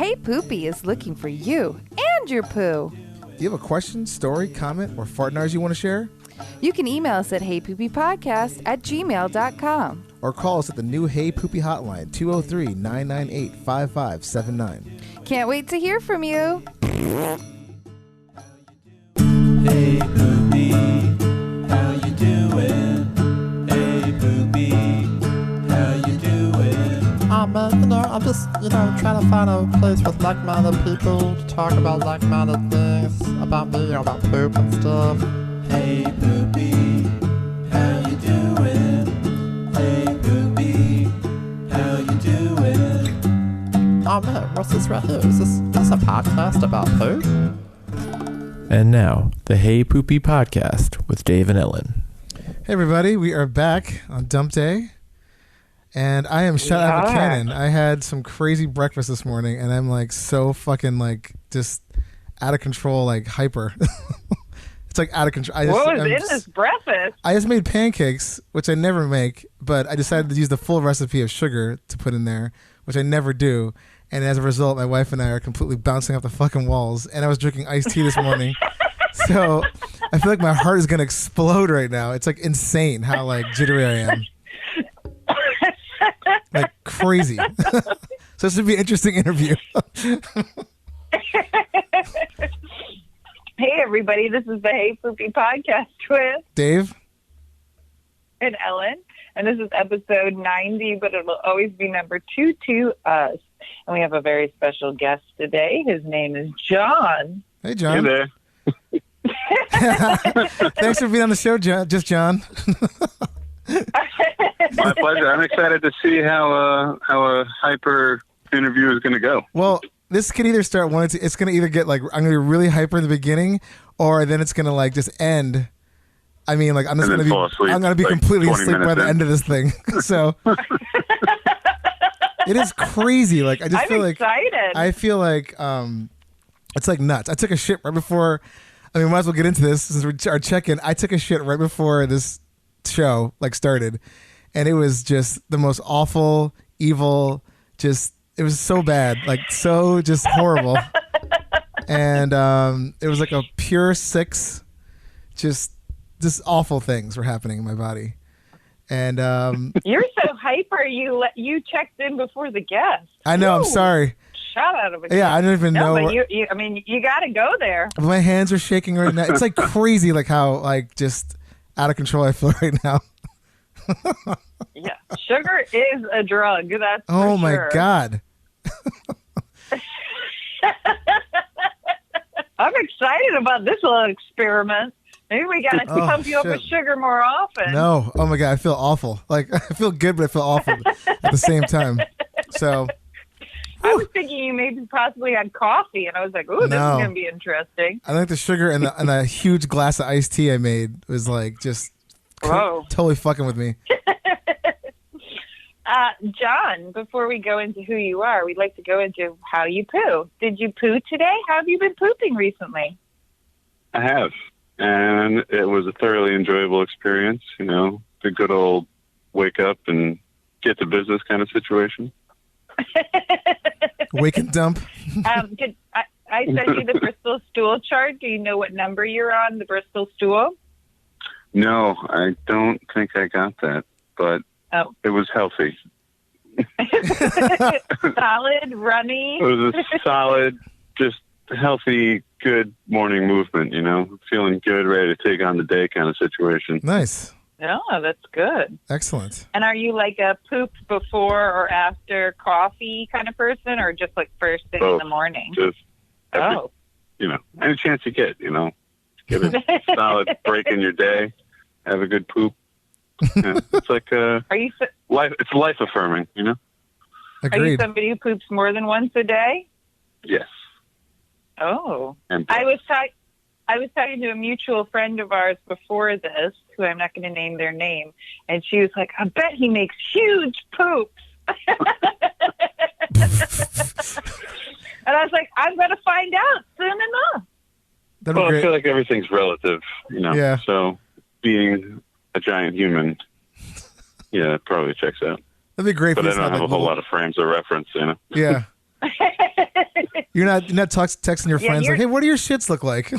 Hey Poopy is looking for you and your poo. Do you have a question, story, comment, or fart noise you want to share? You can email us at heypoopypodcast@gmail.com. Or call us at the new Hey Poopy hotline, 203-998-5579. Can't wait to hear from you. Hey Poopy, how you doing? Hey Poopy, how you doing? I'm just, trying to find a place with like-minded people to talk about like-minded things about me, about poop and stuff. Hey Poopy, how you doing? Hey Poopy, how you doing? Oh man, what's this right here? Is this a podcast about poop? And now, the Hey Poopy Podcast with Dave and Ellen. Hey everybody, we are back on Dump Day. And I am shot out of a cannon. I had some crazy breakfast this morning, and I'm like so fucking like just out of control, like hyper. It's like out of control. What was in this breakfast? I just made pancakes, which I never make, but I decided to use the full recipe of sugar to put in there, which I never do. And as a result, my wife and I are completely bouncing off the fucking walls. And I was drinking iced tea this morning. So I feel like my heart is going to explode right now. It's like insane how like jittery I am. Like crazy. So this would be an interesting interview. Hey everybody, this is the Hey Poopy Podcast with Dave and Ellen, and this is episode 90, but it'll always be number 2 to us. And we have a very special guest today. His name is John. Hey John. Hey there. Thanks for being on the show, John. Just John. My pleasure. I'm excited to see how a hyper interview is going to go. Well, this could either start it's going to either get like I'm going to be really hyper in the beginning, or then it's going to like just end. I mean, like I'm just going to be like completely asleep by the end of this thing. So it is crazy. Like I just feel excited. like I feel like it's like nuts. I took a shit right before. I mean, we might as well get into this since we're our check-in. I took a shit right before this show like started, and it was just the most awful, evil. Just it was so bad, like so just horrible. And it was like a pure 6. Just awful things were happening in my body. And You're so hyper. You checked in before the guest. I know. I'm sorry. Shot out of a Yeah, I don't even know. But you got to go there. My hands are shaking right now. It's like crazy, like how like just out of control I feel right now. Yeah, sugar is a drug. That's oh for my sure. God. I'm excited about this little experiment. Maybe we got to pump you up with sugar more often. No. Oh my God. I feel awful. Like I feel good, but I feel awful at the same time. So I was thinking you maybe possibly had coffee, and I was like, "Ooh, this is going to be interesting." I think the sugar and the huge glass of iced tea I made was like just totally fucking with me. John, before we go into who you are, we'd like to go into how you poo. Did you poo today? How have you been pooping recently? I have, and it was a thoroughly enjoyable experience. The good old wake up and get to business kind of situation. Wake and dump. I sent you the Bristol stool chart. Do you know what number you're on, the Bristol stool? No, I don't think I got that, but it was healthy. Solid, runny. It was a solid, just healthy, good morning movement, feeling good, ready to take on the day kind of situation. Nice. Oh, that's good. Excellent. And are you like a poop before or after coffee kind of person, or just like first thing in the morning? Just any chance you get, get a solid break in your day, have a good poop. Yeah, it's like life. It's life affirming, Agreed. Are you somebody who poops more than once a day? Yes. Oh, and I was talking to a mutual friend of ours before this, who I'm not going to name their name, and she was like, "I bet he makes huge poops." And I was like, "I'm going to find out soon enough." I feel like everything's relative, Yeah. So being a giant human, yeah, it probably checks out. That'd be great. But I don't have a whole lot of frames of reference, Yeah. You're not texting your friends like, hey, what do your shits look like?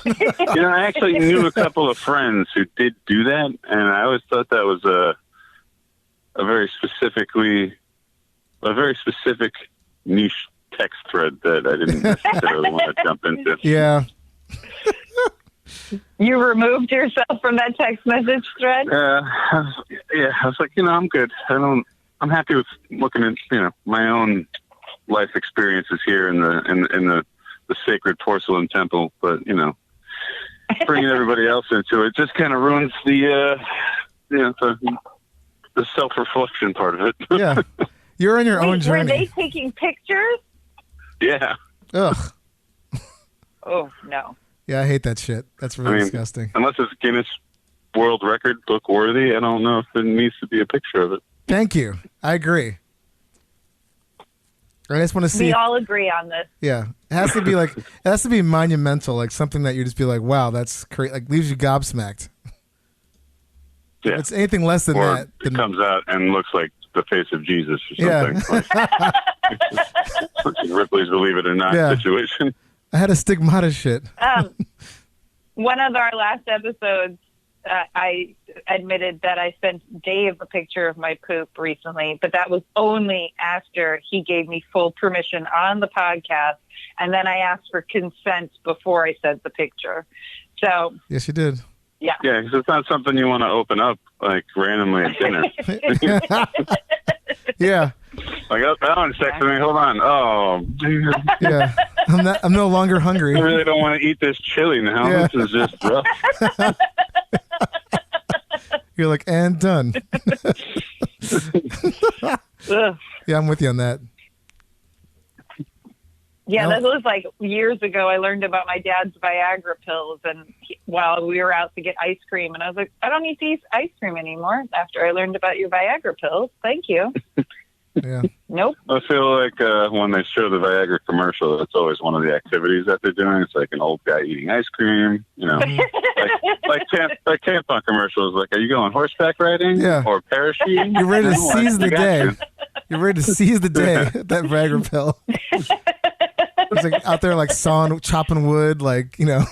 I actually knew a couple of friends who did do that, and I always thought that was a very specific niche text thread that I didn't necessarily want to jump into. Yeah. You removed yourself from that text message thread? I was like, I'm good. I'm happy with looking at, my own life experiences here in the sacred porcelain temple, but bringing everybody else into it just kind of ruins the self-reflection part of it. Yeah, you're on your own journey. Were they taking pictures? Yeah. Ugh. Oh no. Yeah, I hate that shit. That's really disgusting. Unless it's Guinness World Record book worthy, I don't know if there needs to be a picture of it. Thank you. I agree. I just want to see. We all agree on this. Yeah, it has to be monumental, like something that you just be like, wow, that's crazy, like leaves you gobsmacked. Yeah. If it's anything less than or that. It comes out and looks like the face of Jesus or something. Yeah. Like Ripley's Believe It or Not situation. I had a stigmata shit. One of our last episodes, I admitted that I sent Dave a picture of my poop recently, but that was only after he gave me full permission on the podcast, and then I asked for consent before I sent the picture. So yes, you did. Yeah. Yeah, because it's not something you want to open up like randomly at dinner. Yeah. Like, Alan's texting me. Hold on. Oh, yeah. I'm no longer hungry. I really don't want to eat this chili now. Yeah. This is just rough. You're like, and done. Yeah, I'm with you on that. Yeah, that was like years ago. I learned about my dad's Viagra pills, and while we were out to get ice cream, and I was like, I don't need to eat ice cream anymore after I learned about your Viagra pills. Thank you. Yeah. Nope. I feel like when they show the Viagra commercial, that's always one of the activities that they're doing. It's like an old guy eating ice cream, like tampon commercials. Like, are you going horseback riding? Yeah. Or parachuting? You're ready to seize the day. You're ready to seize the day. That Viagra pill. It's like out there, like chopping wood, like Yeah,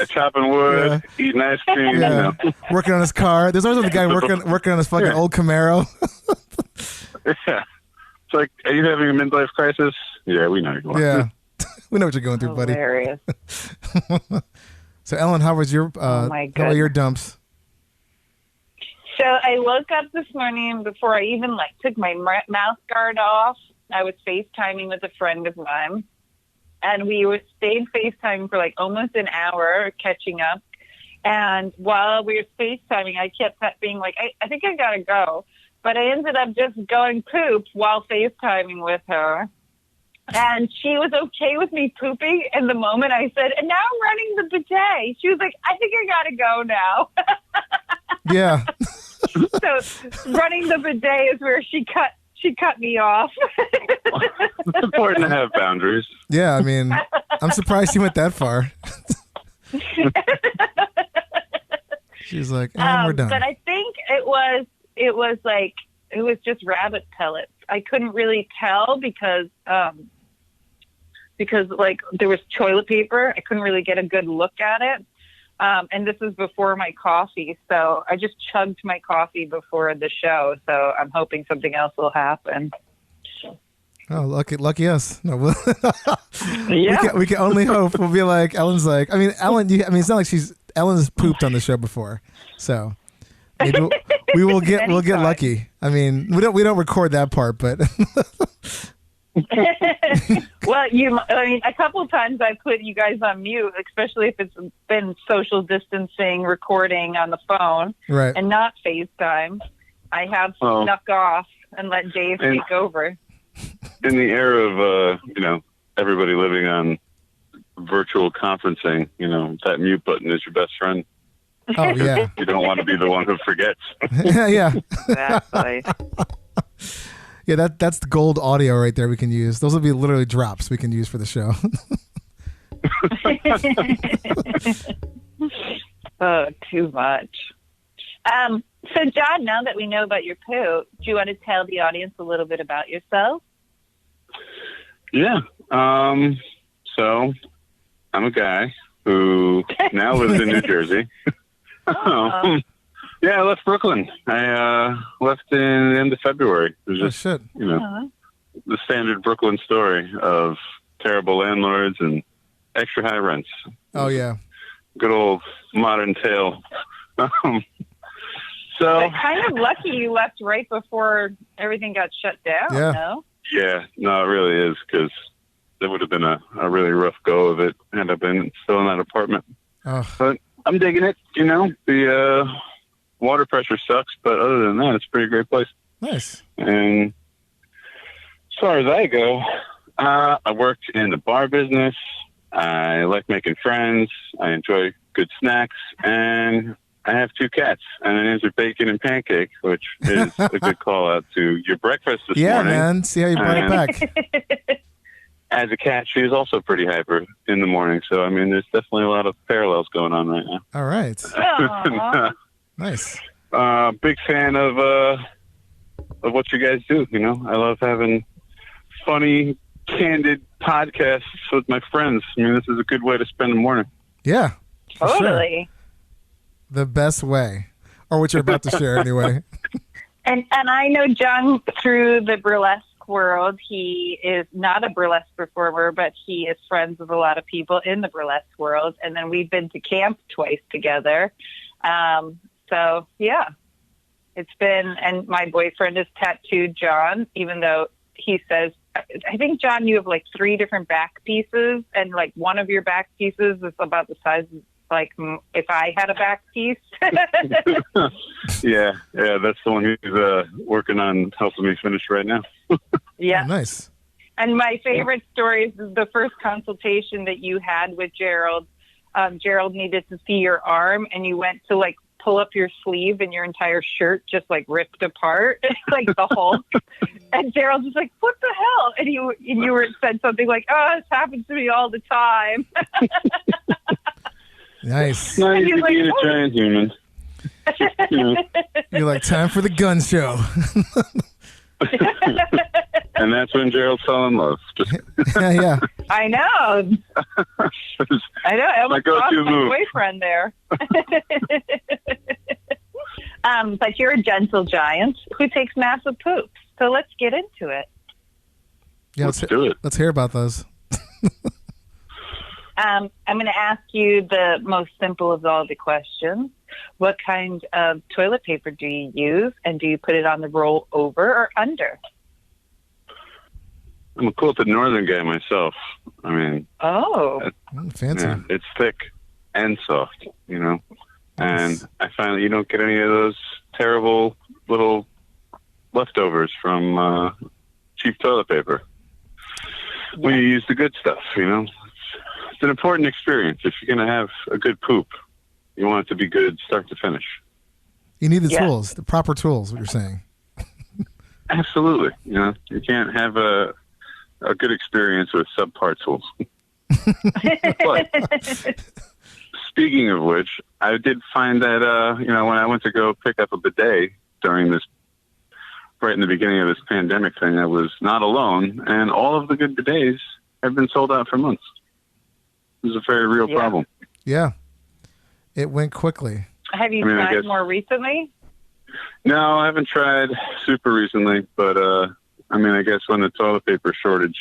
chopping wood, eating ice cream. Yeah. Working on his car. There's always the guy working on his fucking old Camaro. Yeah. It's like, are you having a midlife crisis? Yeah, we know you're going. Yeah. We know what you're going through, buddy. Hilarious. So, Ellen, how was your how are your dumps? So I woke up this morning before I even took my mouth guard off. I was FaceTiming with a friend of mine, and we stayed FaceTiming for almost an hour, catching up. And while we were FaceTiming, I kept being like, I think I gotta go. But I ended up just going poop while FaceTiming with her. And she was okay with me pooping. And the moment I said, and now I'm running the bidet, she was like, I think I gotta go now. Yeah. So running the bidet is where she cut me off. It's important to have boundaries. Yeah, I mean, I'm surprised she went that far. She's like, we're done. But I think it was just rabbit pellets. I couldn't really tell because there was toilet paper. I couldn't really get a good look at it. And this is before my coffee, so I just chugged my coffee before the show. So I'm hoping something else will happen. Oh, lucky us! No, Yeah. we can only hope. We'll be like Ellen's. Like, I mean, Ellen. It's not like Ellen's pooped on the show before, so maybe we'll get lucky. I mean, we don't record that part, but. Well, a couple of times I put you guys on mute, especially if it's been social distancing recording on the phone, right, and not FaceTime. I have snuck off and let Dave take over. In the era of everybody living on virtual conferencing, that mute button is your best friend. Oh yeah. You don't want to be the one who forgets. Yeah. Exactly. Yeah, that's the gold audio right there we can use. Those will be literally drops we can use for the show. Oh, too much. So, John, now that we know about your poo, do you want to tell the audience a little bit about yourself? Yeah. So I'm a guy who now lives in New Jersey. Yeah, I left Brooklyn. I left in the end of February. It was just, shit. The standard Brooklyn story of terrible landlords and extra high rents. Oh, yeah. Good old modern tale. So But kind of lucky you left right before everything got shut down, Yeah. no? yeah, no, it really is, because there would have been a really rough go of it had I been still in that apartment. Oh, But I'm digging it. The water pressure sucks, but other than that, it's a pretty great place. nice. And as far as I go, I worked in the bar business. I like making friends. I enjoy good snacks, and I have 2 cats. And the names are Bacon and Pancake, which is a good call out to your breakfast this Yeah, morning. man. See how you brought it back. As a cat, she is also pretty hyper in the morning. So, I mean, there's definitely a lot of parallels going on right now. All right. Aw. Nice. Big fan of what you guys do. I love having funny, candid podcasts with my friends. I mean, this is a good way to spend the morning. Yeah. for sure. Totally. The best way. Or what you're about to share anyway. And I know John through the burlesque world. He is not a burlesque performer, but he is friends with a lot of people in the burlesque world. And then we've been to camp twice together. So, yeah, it's been, and my boyfriend is tattooed John, even though he says, I think, John, you have like 3 different back pieces, and like one of your back pieces is about the size of like if I had a back piece. Yeah, that's the one who's working on helping me finish right now. Yeah. Oh, nice. And my favorite story is the first consultation that you had with Gerald. Gerald needed to see your arm, and you went to like pull up your sleeve, and your entire shirt just like ripped apart, like the Hulk. And Gerald was like, "What the hell?" And you were said something like, "Oh, this happens to me all the time." Nice. Nice he's to like, be a "Oh." giant human. You're like, time for the gun show. And that's when Gerald fell in love. Just Yeah. I know. I almost go-to lost my move. boyfriend there. But you're a gentle giant who takes massive poops. So let's get into it. Yeah, let's do it. Let's hear about those. I'm going to ask you the most simple of all the questions. What kind of toilet paper do you use, and do you put it on the roll over or under? I'm a quilted northern guy myself. I mean, Oh, Fancy. yeah, it's thick and soft, And I find that you don't get any of those terrible little leftovers from cheap toilet paper when you use the good stuff, It's an important experience. If you're going to have a good poop, you want it to be good start to finish. You need the Yeah. tools, the proper tools, what you're saying. Absolutely. You can't have a good experience with subpar tools. But speaking of which, I did find that, when I went to go pick up a bidet during this, right in the beginning of this pandemic thing, I was not alone, and all of the good bidets have been sold out for months. This is a very real problem. Yeah. It went quickly. have you I tried guess- more recently? No, I haven't tried super recently, but I guess when the toilet paper shortage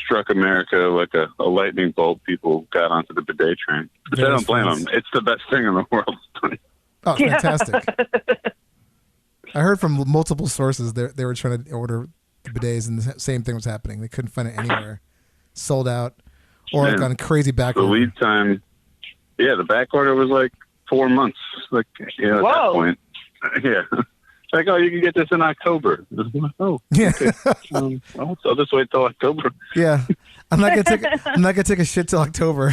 struck America like a lightning bolt, people got onto the bidet train. Which I don't blame them. It's the best thing in the world. Oh, fantastic. I heard from multiple sources they were trying to order the bidets, and the same thing was happening. They couldn't find it anywhere. Sold out, or like Yeah. on a crazy back The order. lead time, the back order was like 4 months. Like, at that Whoa. point. Yeah. Like, oh, you can get this in October. Oh, Yeah. well, so I'll just wait till October. Yeah. I'm not gonna take a shit till October.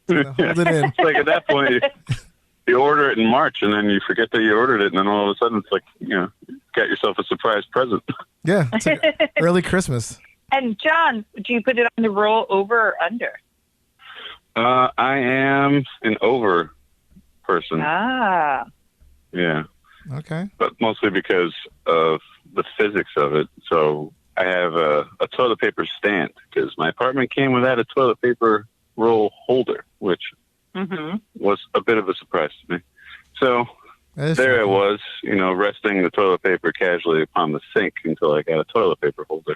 Hold it in. It's like at that point, you order it in March, and then you forget that you ordered it, and then all of a sudden, it's like, got yourself a surprise present. Yeah. It's like early Christmas. And John, do you put it on the roll over or under? I am an over person. Ah, Yeah. Okay. But mostly because of the physics of it. So I have a toilet paper stand because my apartment came without a toilet paper roll holder, which was a bit of a surprise to me. So there I was, resting the toilet paper casually upon the sink until I got a toilet paper holder.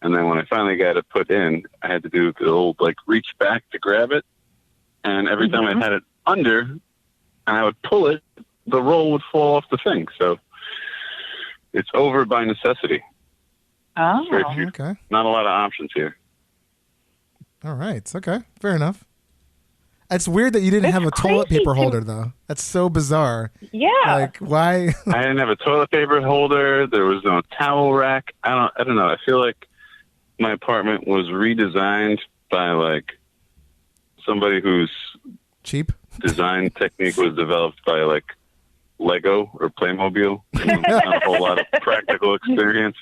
And then when I finally got it put in, I had to do the old, reach back to grab it. And every time I had it under and I would pull it, the roll would fall off the thing. So it's over by necessity. Oh, Very few. Okay. Not a lot of options here. All right. Okay. Fair enough. It's weird that you didn't have a toilet paper holder, though. That's so bizarre. Yeah. Like, why? I didn't have a toilet paper holder. There was no towel rack. I don't know. I feel like my apartment was redesigned by somebody whose Cheap? design technique was developed by Lego or Playmobil. Not a whole lot of practical experience,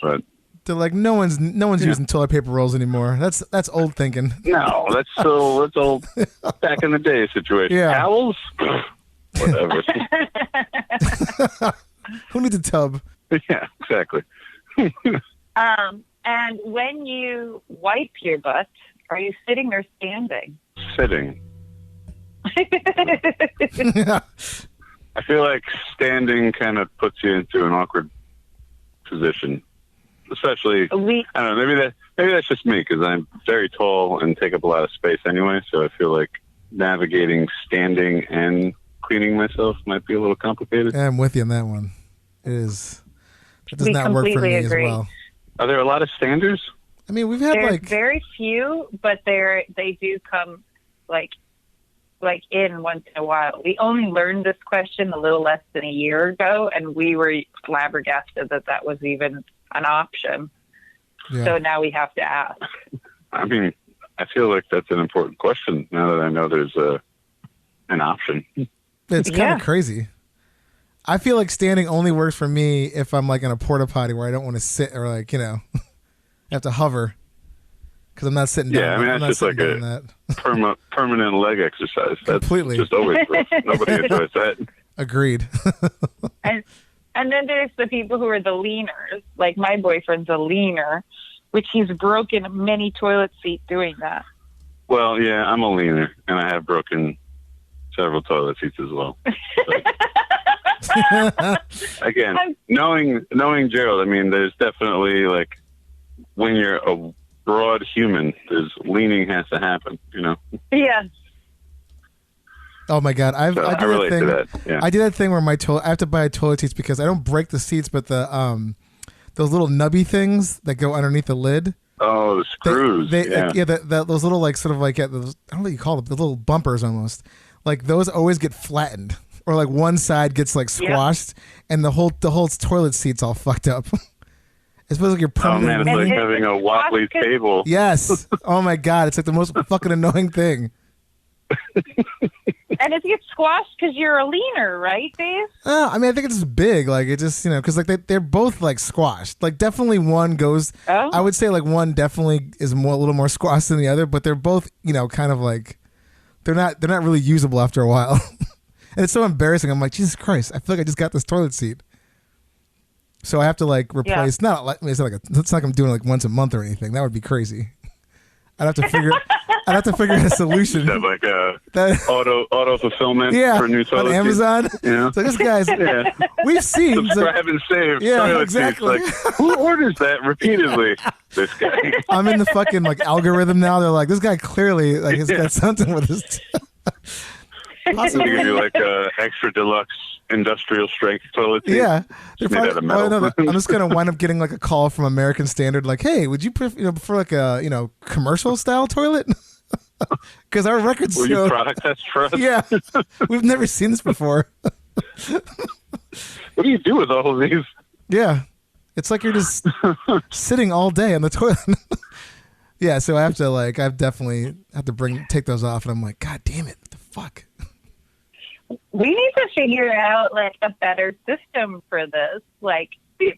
but They're like, no one's using toilet paper rolls anymore. That's old thinking. no, that's old back in the day situation. Yeah. Towels, whatever. Who needs a tub? Yeah, exactly. And when you wipe your butt, are you sitting or standing? Sitting. I feel like standing kind of puts you into an awkward position, especially. I don't know. Maybe that's just me because I'm very tall and take up a lot of space anyway. So I feel like navigating standing and cleaning myself might be a little complicated. Yeah, I'm with you on that one. It is. That does We not work for completely me agree. as well. Are there a lot of standers? I mean, we've had There's very few, but they do come in once in a while. We only learned this question a little less than a year ago, and we were flabbergasted that was even an option. Yeah. So now we have to ask. I mean, I feel like that's an important question now that I know there's an option. It's kind Yeah. of crazy. I feel like standing only works for me if I'm in a porta potty where I don't want to sit or I have to hover because I'm not sitting down. Yeah, I mean, I'm that's not just sitting like doing that. permanent leg exercise. That's Completely. just always gross. Nobody enjoys that. Agreed. And then there's the people who are the leaners. Like my boyfriend's a leaner, which he's broken many toilet seats doing that. Well, yeah, I'm a leaner, and I have broken several toilet seats as well. Again, knowing Gerald, I mean, there's definitely when you're a broad human, there's leaning has to happen. Yeah. Oh my god, I do I that relate thing. to that. Yeah. I do that thing where I have to buy toilet seats because I don't break the seats, but the those little nubby things that go underneath the lid. Oh, the screws. Those little those, I don't know what you call them, the little bumpers almost. Those always get flattened, or one side gets squashed, and the whole toilet seat's all fucked up. It's supposed like you're Oh man, permanently. it's like having a wobbly table. Yes. Oh my god, it's the most fucking annoying thing. And it gets squashed because you're a leaner, right, Dave? I mean, I think it's just big. It just because they're both squashed. Definitely one goes. Oh. I would say one definitely is a little more squashed than the other, but they're both kind of they're not really usable after a while. And it's so embarrassing. I'm like, Jesus Christ! I feel like I just got this toilet seat. So I have to replace. Yeah. It's not like I'm doing it once a month or anything. That would be crazy. I'd have to figure out a solution. Have auto fulfillment for new toilet on Amazon. Seats. So this guy's. Yeah. We've seen. Subscribe and save. Yeah, toilet exactly. Seats. Who orders that repeatedly? This guy. I'm in the fucking algorithm now. They're like, this guy clearly has got something with his. Possibly give you extra deluxe industrial strength toilet seat. Yeah, Made out of metal. I'm just gonna wind up getting a call from American Standard, hey, would you prefer a commercial style toilet? Because our records Will you show. product test for us? Yeah, we've never seen this before. What do you do with all of these? Yeah, it's like you're just sitting all day on the toilet. Yeah, so I have to I definitely have to take those off, and I'm like, God damn it, what the fuck. We need to figure out a better system for this,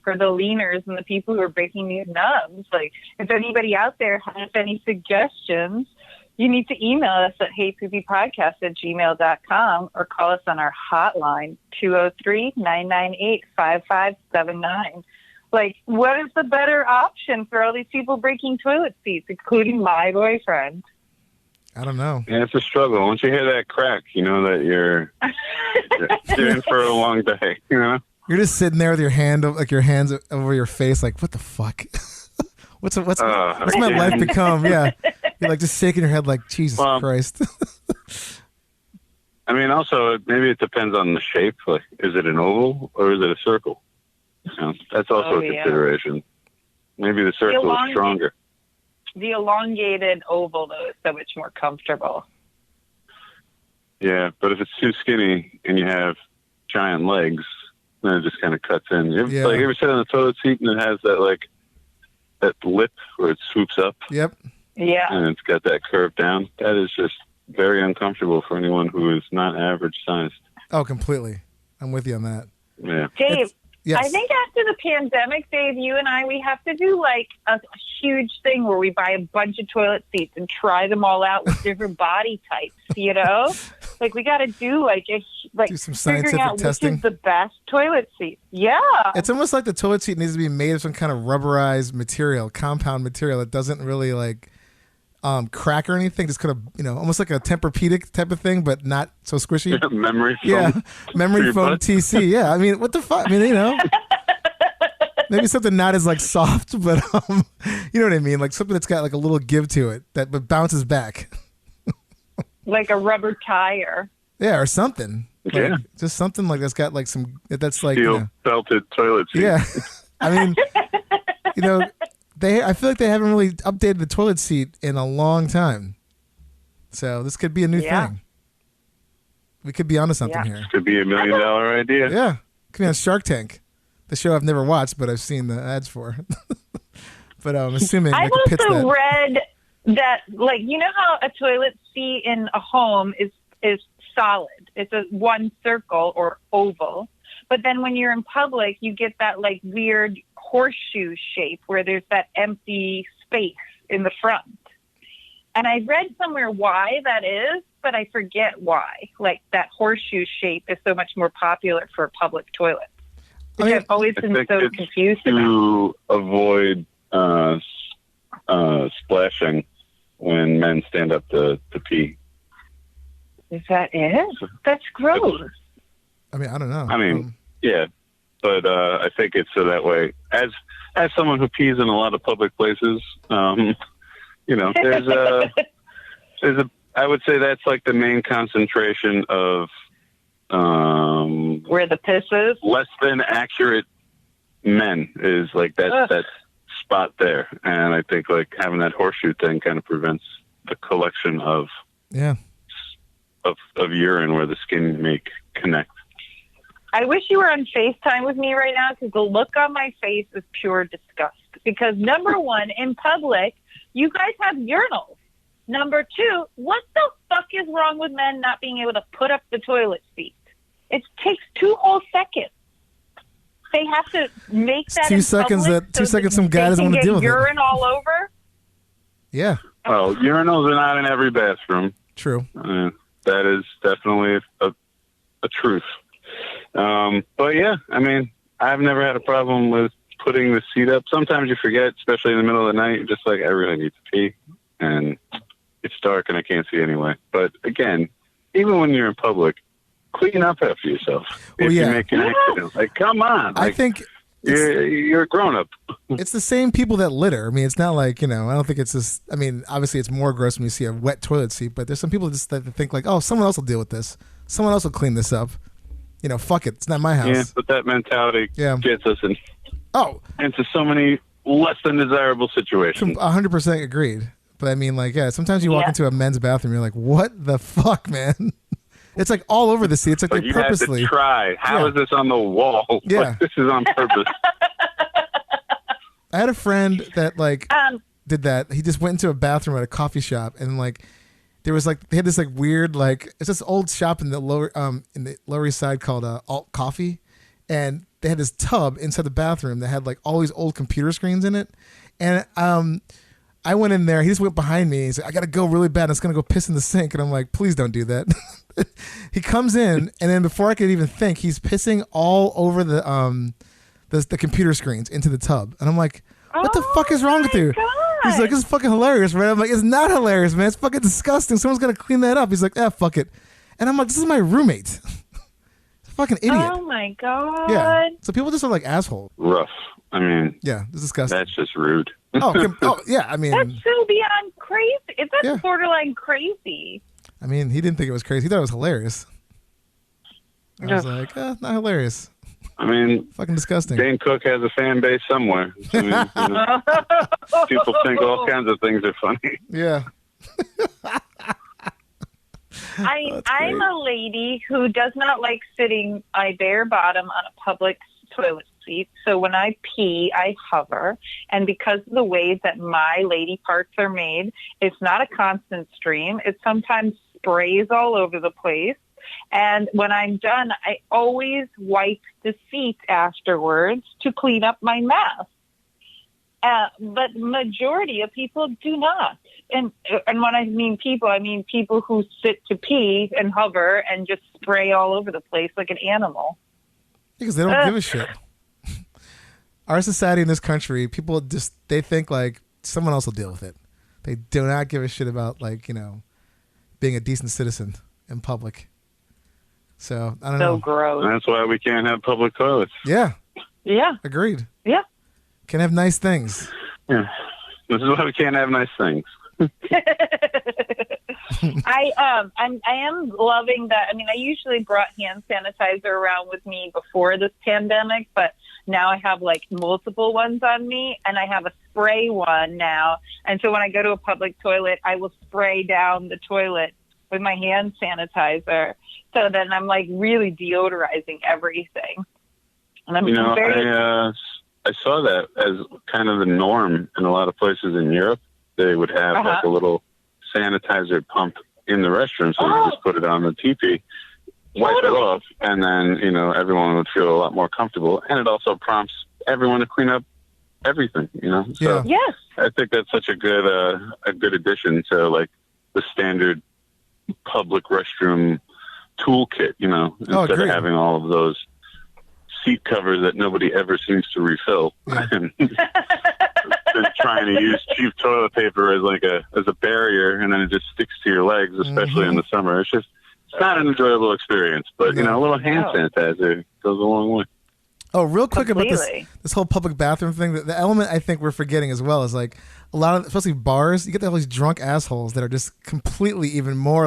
for the leaners and the people who are breaking these nubs. If anybody out there has any suggestions, you need to email us at heypoopypodcast@gmail.com or call us on our hotline 203-998-5579. Like, what is the better option for all these people breaking toilet seats, including my boyfriend? I don't know. Yeah, it's a struggle. Once you hear that crack, you know that you're in for a long day. You know. You're just sitting there with your hands over your face, like, what the fuck? what's my life become? Yeah, you're like just shaking your head, like, Jesus Christ. I mean, also maybe it depends on the shape. Like, is it an oval or is it a circle? You know, that's also a consideration. Maybe the circle is stronger. The elongated oval, though, is so much more comfortable. Yeah, but if it's too skinny and you have giant legs, then it just kind of cuts in. You ever sit on the toilet seat and it has that lip where it swoops up? Yep. Yeah. And it's got that curve down. That is just very uncomfortable for anyone who is not average sized. Oh, completely. I'm with you on that. Yeah. Dave, yes. I think after the pandemic, Dave, you and I, we have to do like a huge thing where we buy a bunch of toilet seats and try them all out with different body types, you know? Like, we got to do do some scientific figuring out testing. which is the best toilet seat. Yeah. It's almost like the toilet seat needs to be made of some kind of rubberized material, compound material that doesn't really like crack or anything. Just kind of, you know, almost like a Tempur-Pedic type of thing, but not so squishy. Yeah, memory foam. Yeah, memory foam TC. Yeah, I mean, what the fuck? I mean, you know, maybe something not as like soft, but you know what I mean? Like something that's got like a little give to it but bounces back. Like a rubber tire. Yeah, or something. Yeah. Like, just something like that's got like some, that's like, Steel belted toilet seat. yeah. I mean, you know, I feel like they haven't really updated the toilet seat in a long time. So this could be a new thing. We could be onto something here. Could be $1 million idea. Yeah. Could be on Shark Tank. The show I've never watched, but I've seen the ads for. But I'm assuming I've I could pitch also that. read that, like, you know how a toilet seat in a home is solid. It's a one circle or oval. But then when you're in public, you get that, like, weird horseshoe shape where there's that empty space in the front. And I read somewhere why that is, but I forget why. Like, that horseshoe shape is so much more popular for public toilets. Which I've always been so confused about. To avoid splashing when men stand up to pee. Is that it? That's gross. I mean, I don't know. I mean, yeah, but I think it's so that way. As someone who pees in a lot of public places, you know, there's a I would say that's like the main concentration of where the piss is. Less than accurate men is like that spot there, and I think like having that horseshoe thing kind of prevents the collection of urine where the skin may connect. I wish you were on FaceTime with me right now because the look on my face is pure disgust. Because number one, in public, you guys have urinals. Number two, what the fuck is wrong with men not being able to put up the toilet seat? It takes 2 whole seconds. They have to make that 2 seconds. That 2 seconds, some guy doesn't want to deal with urine all over. Yeah. Well, urinals are not in every bathroom. True. That is definitely a truth. But yeah, I mean, I've never had a problem with putting the seat up. Sometimes you forget, especially in the middle of the night. You're just like, I really need to pee, and it's dark and I can't see anyway. But again, even when you're in public, clean up after yourself. If you make an accident, like, come on. I think you're a grown up. It's the same people that litter. I mean, it's not like, you know, I don't think it's just, I mean, obviously it's more gross when you see a wet toilet seat, but there's some people just that think like, oh, someone else will deal with this. Someone else will clean this up. You know, fuck it. It's not my house. Yeah, but that mentality gets us into so many less than desirable situations. 100% agreed. But I mean, like, yeah, sometimes you walk into a men's bathroom, you're like, what the fuck, man? It's like all over the seat. It's like they purposely. You had to try. How is this on the wall? Yeah. Like, this is on purpose. I had a friend that like did that. He just went into a bathroom at a coffee shop and like there was like they had this like weird like it's this old shop in the Lower East Side called Alt Coffee, and they had this tub inside the bathroom that had like all these old computer screens in it, and I went in there. He just went behind me. He's like, I gotta go really bad. I was gonna go piss in the sink, and I'm like, please don't do that. He comes in, and then before I could even think, he's pissing all over the the computer screens into the tub. And I'm like, what the fuck is wrong with you? God. He's like, it's fucking hilarious, right? I'm like, it's not hilarious, man. It's fucking disgusting. Someone's got to clean that up. He's like, fuck it. And I'm like, this is my roommate. Fucking idiot. Oh my God. Yeah. So people just are like assholes. Rough. I mean, Yeah, it's disgusting. that's just rude. Yeah. I mean, That's so beyond crazy. That's Yeah. borderline crazy. he didn't think it was crazy. He thought it was hilarious. I was like, not hilarious. I mean, Fucking disgusting. Dane Cook has a fan base somewhere. I mean, people think all kinds of things are funny. Yeah. I'm a lady who does not like sitting bare bottom on a public toilet seat. So when I pee, I hover. And because of the way that my lady parts are made, it's not a constant stream. It sometimes sprays all over the place. And when I'm done, I always wipe the seat afterwards to clean up my mess. But majority of people do not. And when I mean people who sit to pee and hover and just spray all over the place like an animal. Because they don't give a shit. Our society in this country, people they think like someone else will deal with it. They do not give a shit about being a decent citizen in public. So I don't know. So gross. That's why we can't have public toilets. Yeah. Yeah. Agreed. Yeah. Can have nice things. Yeah. This is why we can't have nice things. I am loving that. I mean, I usually brought hand sanitizer around with me before this pandemic, but now I have like multiple ones on me, and I have a spray one now. And so when I go to a public toilet, I will spray down the toilet with my hand sanitizer. So then I'm like really deodorizing everything. And I'm I saw that as kind of the norm in a lot of places in Europe. They would have like a little sanitizer pump in the restroom, so you just put it on the teepee, wipe it off, and then everyone would feel a lot more comfortable. And it also prompts everyone to clean up everything. So Yes. I think that's such a good addition to like the standard public restroom toolkit. Instead of having all of those seat covers that nobody ever seems to refill, and trying to use cheap toilet paper as a barrier, and then it just sticks to your legs, especially in the summer. It's not an enjoyable experience, but a little hand sanitizer goes a long way. Oh, real quick about this whole public bathroom thing. The element I think we're forgetting as well is like a lot of, especially bars, you get all these drunk assholes that are just completely even more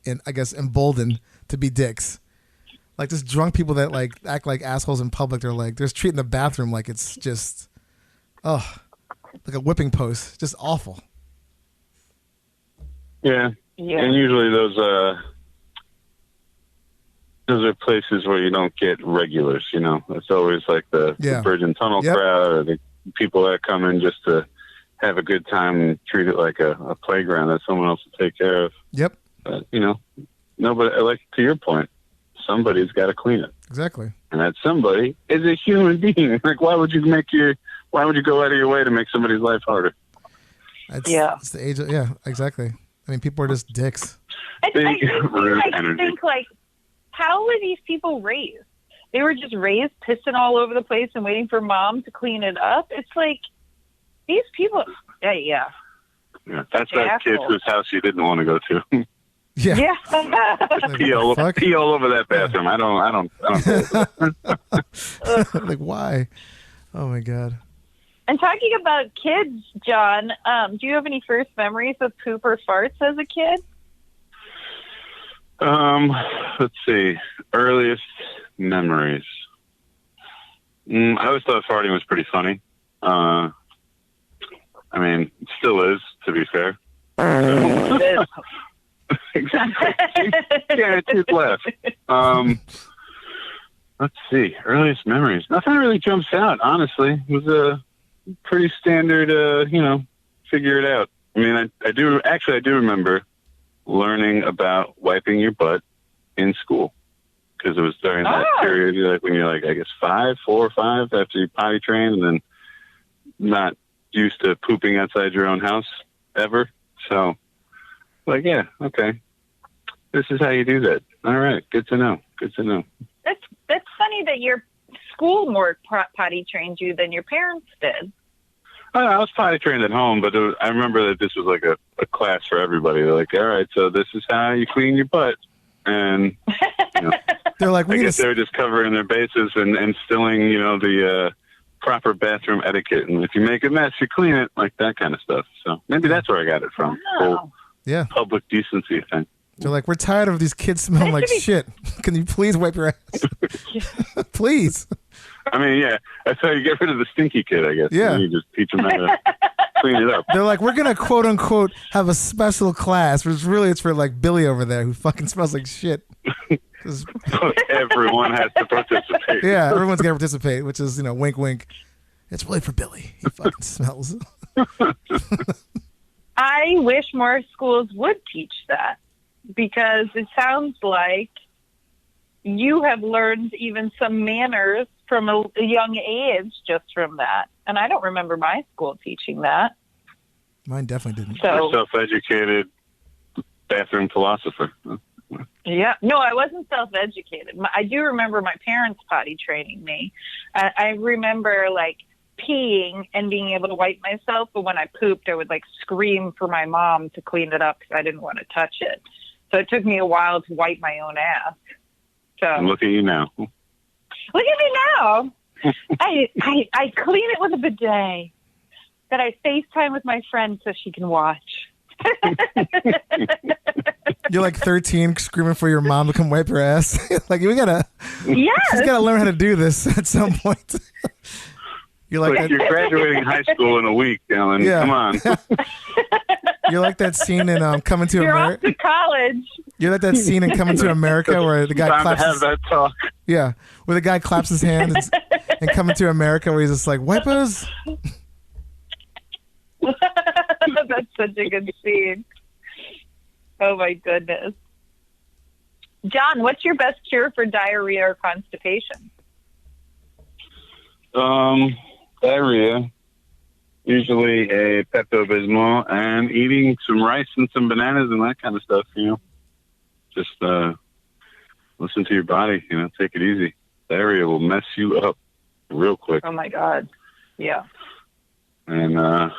emboldened to be dicks. Like just drunk people that like act like assholes in public. They're just treating the bathroom like it's just, like a whipping post. Just awful. Yeah. And usually those are places where you don't get regulars. It's always like the Virgin Tunnel crowd, or the people that come in just to have a good time and treat it like a playground that someone else will take care of. Yep. Nobody, like to your point, somebody's got to clean it. Exactly. And that somebody is a human being. Like, why would you go out of your way to make somebody's life harder? It's the age of, exactly. I mean, people are just dicks. I think like, how were these people raised? They were just raised pissing all over the place and waiting for mom to clean it up. It's like, these people, Yeah, that's that kid whose house you didn't want to go to. Yeah. Pee all over that bathroom. I don't. Like, why? Oh my God. And talking about kids, John, do you have any first memories of poop or farts as a kid? Let's see. Earliest memories. I always thought farting was pretty funny. I mean, it still is, to be fair. Exactly. Guaranteed laugh. Let's see. Earliest memories. Nothing really jumps out, honestly. It was a pretty standard, figure it out. I mean, I do remember learning about wiping your butt in school, because it was during that period, like when you're like, I guess 4 or 5 after you potty train, and then not used to pooping outside your own house ever. So, like, yeah, okay, this is how you do that. All right, good to know. That's funny that you're school more potty trained you than your parents did. I was potty trained at home, but I remember that this was like a class for everybody. They're like, all right, so this is how you clean your butt. And you know, They're like, I guess they were just covering their bases and instilling, the proper bathroom etiquette. And if you make a mess, you clean it, like that kind of stuff. So maybe that's where I got it from. Whole yeah, public decency thing. they're like, we're tired of these kids smelling like shit. Can you please wipe your ass? Please. I mean, yeah, that's how you get rid of the stinky kid, I guess. Yeah. You just teach them how to clean it up. They're like, we're gonna quote unquote have a special class, but it's for like Billy over there who fucking smells like shit. Everyone has to participate. Yeah, everyone's gonna participate, which is wink, wink. It's really for Billy. He fucking smells. I wish more schools would teach that, because it sounds like you have learned even some manners from a young age just from that. And I don't remember my school teaching that. Mine definitely didn't. A So, self-educated bathroom philosopher. yeah. No, I wasn't self-educated. I do remember my parents potty training me. I remember, like, peeing and being able to wipe myself, but when I pooped, I would, like, scream for my mom to clean it up because I didn't want to touch it. So it took me a while to wipe my own ass. So And look at you now. look at me now. I clean it with a bidet that I FaceTime with my friend so she can watch. You're like 13, screaming for your mom to come wipe your ass. Like we gotta, Yes. she's gotta learn how to do this at some point. You're like Like that, you're graduating high school in a week, Ellen. Yeah. Come on. you're like that scene in Coming to You're off America. to college. You're like that scene in Coming to America where the guy Time to claps. have that talk. Yeah, where the guy claps his hands and Coming to America, where he's just like wipers. That's such a good scene. Oh my goodness. John, what's your best cure for diarrhea or constipation? Diarrhea. Usually a Pepto-Bismol and eating some rice and some bananas and that kind of stuff, Just listen to your body, take it easy. Diarrhea will mess you up real quick. Oh my God. Yeah. And,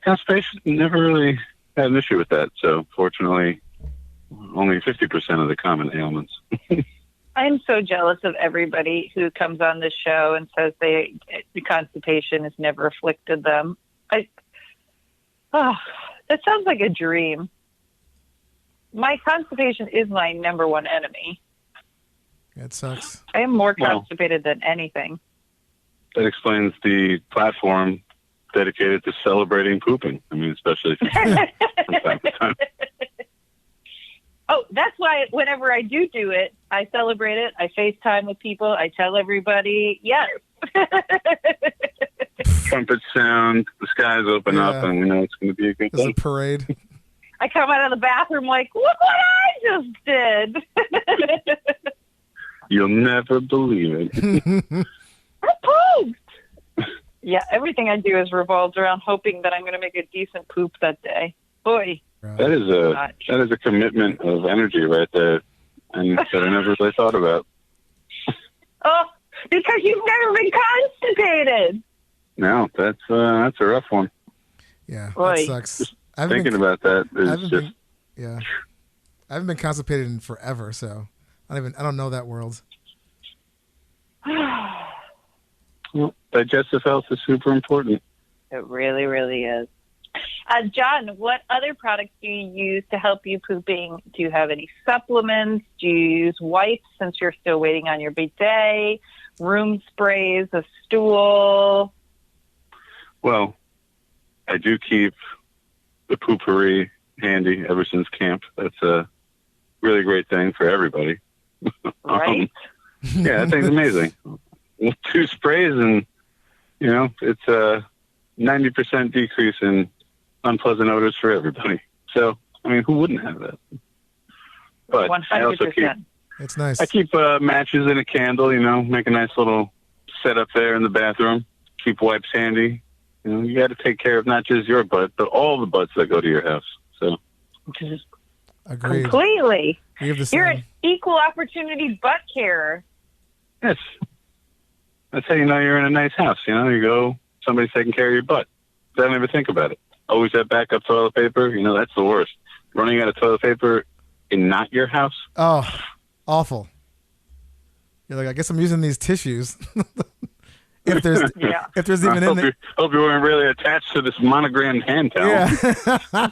constipation, never really had an issue with that. So fortunately, only 50% of the common ailments. I'm so jealous of everybody who comes on this show and says the constipation has never afflicted them. That sounds like a dream. My constipation is my number one enemy. It sucks. I am more Well- constipated than anything. That explains the platform dedicated to celebrating pooping. I mean, especially from time to time. Oh, that's why whenever I do it, I celebrate it. I FaceTime with people. I tell everybody, yes. Trumpet sound, the skies open up, Yeah. and we know it's going to be a good There's a day. parade. I come out of the bathroom like, look what I just did. You'll never believe it. I pooped. Yeah, everything I do is revolved around hoping that I'm going to make a decent poop that day. Boy. That is a commitment of energy right there, and that I never really thought about. Oh, because you've never been constipated. No, that's a rough one. Yeah, Boy. that sucks. I haven't Thinking been, about that I is haven't just been, yeah, I haven't been constipated in forever, so I don't know that world. well, digestive health is super important. It really, really is. John, what other products do you use to help you pooping? Do you have any supplements? Do you use wipes since you're still waiting on your bidet? Room sprays, a stool? Well, I do keep the poopery handy ever since camp. That's a really great thing for everybody. Right? Yeah, that thing's amazing. 2 sprays and, it's a 90% decrease in unpleasant odors for everybody. So, I mean, who wouldn't have that? But 100%. I also It's nice. keep matches and a candle, make a nice little setup there in the bathroom. Keep wipes handy. You got to take care of not just your butt, but all the butts that go to your house. So, Agreed. Completely. We have the You're same. an equal opportunity butt carer. yes. That's how you know you're in a nice house. You know, you go, somebody's taking care of your butt. Don't even think about it. Always have backup toilet paper. You know, that's the worst. Running out of toilet paper in not your house. Oh, awful. You're like, I guess I'm using these tissues. if there's even in there. Hope you weren't really attached to this monogrammed hand towel. Yeah.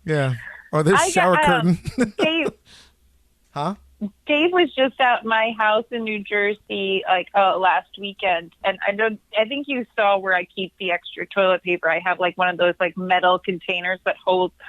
Yeah. Or this shower curtain. Dave, Huh? Dave was just at my house in New Jersey last weekend, and I think you saw where I keep the extra toilet paper. I have like one of those like metal containers that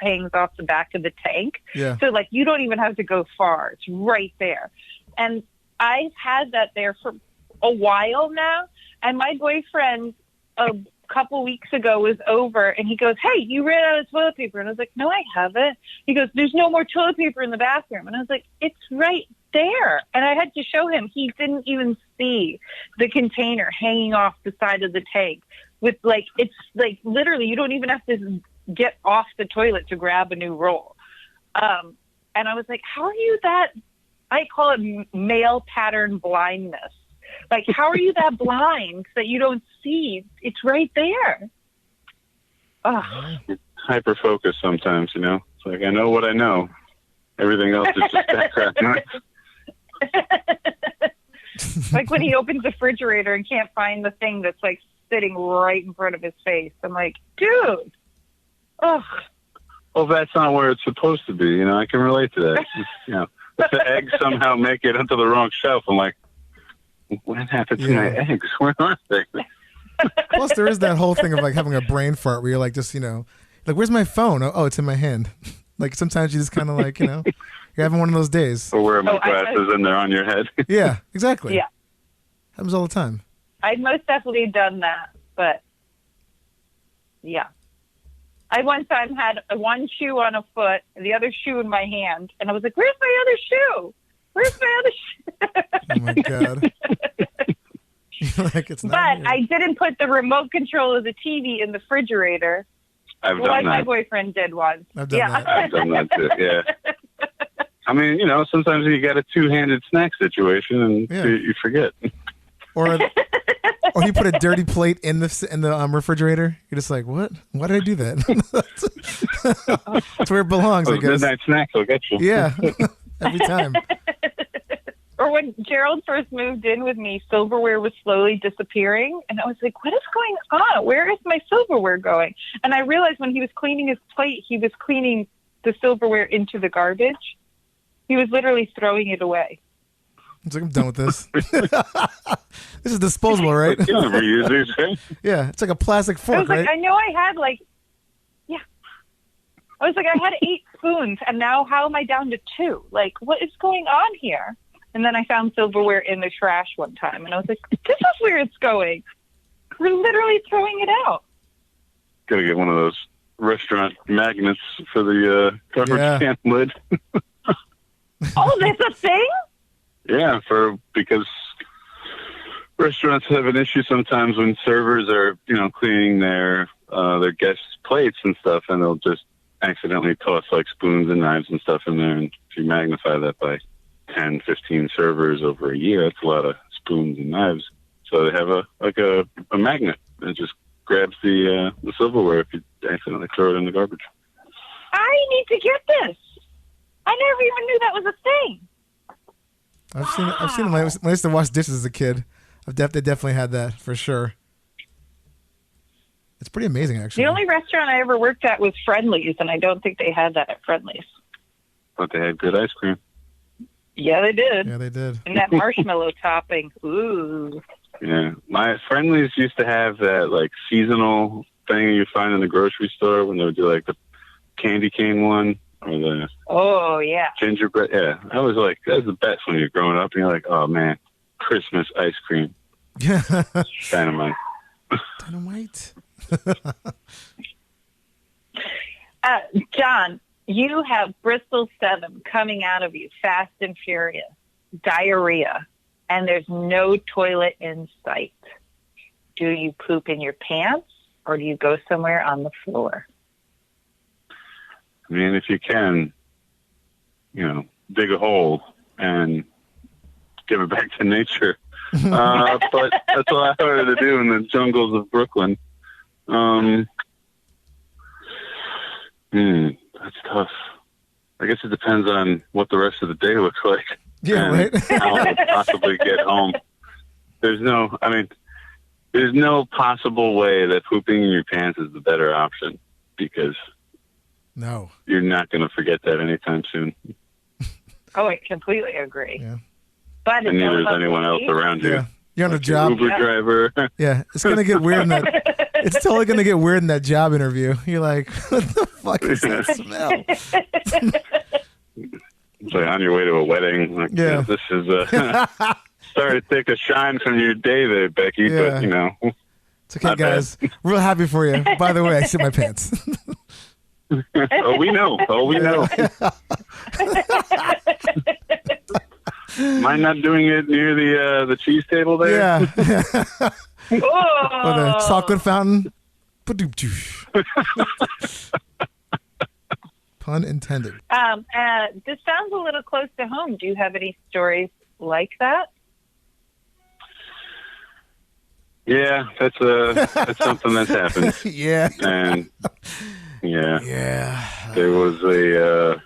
hangs off the back of the tank. Yeah. So like you don't even have to go far. It's right there. And I've had that there for a while now, and my boyfriend a couple weeks ago was over, and he goes, "Hey, you ran out of toilet paper." And I was like, "No, I haven't." He goes, "There's no more toilet paper in the bathroom." And I was like, "It's right there." And I had to show him. He didn't even see the container hanging off the side of the tank with like, it's like literally you don't even have to get off the toilet to grab a new roll. And I was like, how are you that, I call it male pattern blindness. Like, how are you that blind that you don't see? It's right there. Ugh. Hyper focus sometimes, you know. It's like I know what I know. Everything else is just background noise. Like when he opens the refrigerator and can't find the thing that's like sitting right in front of his face. I'm like, dude. Ugh. Well, that's not where it's supposed to be. You know, I can relate to that. You know, if the eggs somehow make it onto the wrong shelf, I'm like, what happened to my eggs? Where are they? Plus, there is that whole thing of like having a brain fart where you're like, just, you know, like, where's my phone? Oh, it's in my hand. Like sometimes you just kind of like, you know, you're having one of those days. Or wear my glasses and they're on your head. Yeah, exactly. Yeah. Happens all the time. I've most definitely done that, but yeah. I one time had one shoe on a foot and the other shoe in my hand, and I was like, where's my other shoe? Where's my other shoe? Oh my God. Like it's not but here. I didn't put the remote control of the TV in the refrigerator. I've done like that. my boyfriend did once. I've done that. I've done that too, yeah. I mean, you know, sometimes you get a two-handed snack situation and you forget. Or you put a dirty plate in the refrigerator. You're just like, what? Why did I do that? That's where it belongs, I guess. Midnight snacks will get you. Yeah, every time. Or when Gerald first moved in with me, silverware was slowly disappearing. And I was like, what is going on? Where is my silverware going? And I realized when he was cleaning his plate, he was cleaning the silverware into the garbage. He was literally throwing it away. It's like, I'm done with this. This is disposable, right? You never use these, right? Yeah, it's like a plastic fork, I was like, right? I know I had I was like, I had 8 spoons, and now how am I down to 2? Like, what is going on here? And then I found silverware in the trash one time, and I was like, this is where it's going. We're literally throwing it out. Gotta get one of those restaurant magnets for the garbage can lid. Oh, that's a thing? Yeah, because restaurants have an issue sometimes when servers are, you know, cleaning their guests' plates and stuff, and they'll just accidentally toss like spoons and knives and stuff in there. And if you magnify that by 10, 15 servers over a year, that's a lot of spoons and knives. So they have a magnet that just grabs the silverware if you accidentally throw it in the garbage. I need to get this. I never even knew that was a thing. I've seen them when I used to wash dishes as a kid. They definitely had that for sure. It's pretty amazing, actually. The only restaurant I ever worked at was Friendly's, and I don't think they had that at Friendly's. But they had good ice cream. Yeah, they did. Yeah, they did. And that marshmallow topping. Ooh. Yeah. My Friendlies used to have that like seasonal thing you find in the grocery store when they would do like the candy cane one or the gingerbread. Yeah. I was like, that was the best when you're growing up and you're like, oh man, Christmas ice cream. Yeah. Dynamite. Dynamite. John, you have Bristol 7 coming out of you, fast and furious, diarrhea, and there's no toilet in sight. Do you poop in your pants or do you go somewhere on the floor? I mean, if you can, you know, dig a hole and give it back to nature. But that's all I wanted to do in the jungles of Brooklyn. That's tough. I guess it depends on what the rest of the day looks like. Yeah, and right. how I would possibly get home. There's no possible way that pooping in your pants is the better option, because No. you're not going to forget that anytime soon. Oh, I completely agree. Yeah. But And neither is anyone else around you. Yeah. You're on a Like your job. Uber driver. Yeah, it's gonna get weird in that. It's totally gonna get weird in that job interview. You're like, what the fuck is that smell? It's like on your way to a wedding. Like, Yeah. This is starting to take a shine from your day there, Becky. Yeah. But, you know. It's okay, Not bad. guys. Real happy for you. By the way, I shit my pants. Oh, we know. Am I not doing it near the cheese table there? Yeah. Or the Oh, chocolate fountain. Ba-doop-doosh. Pun intended. this sounds a little close to home. Do you have any stories like that? Yeah, that's something that's happened. Yeah. And yeah, Yeah. there was a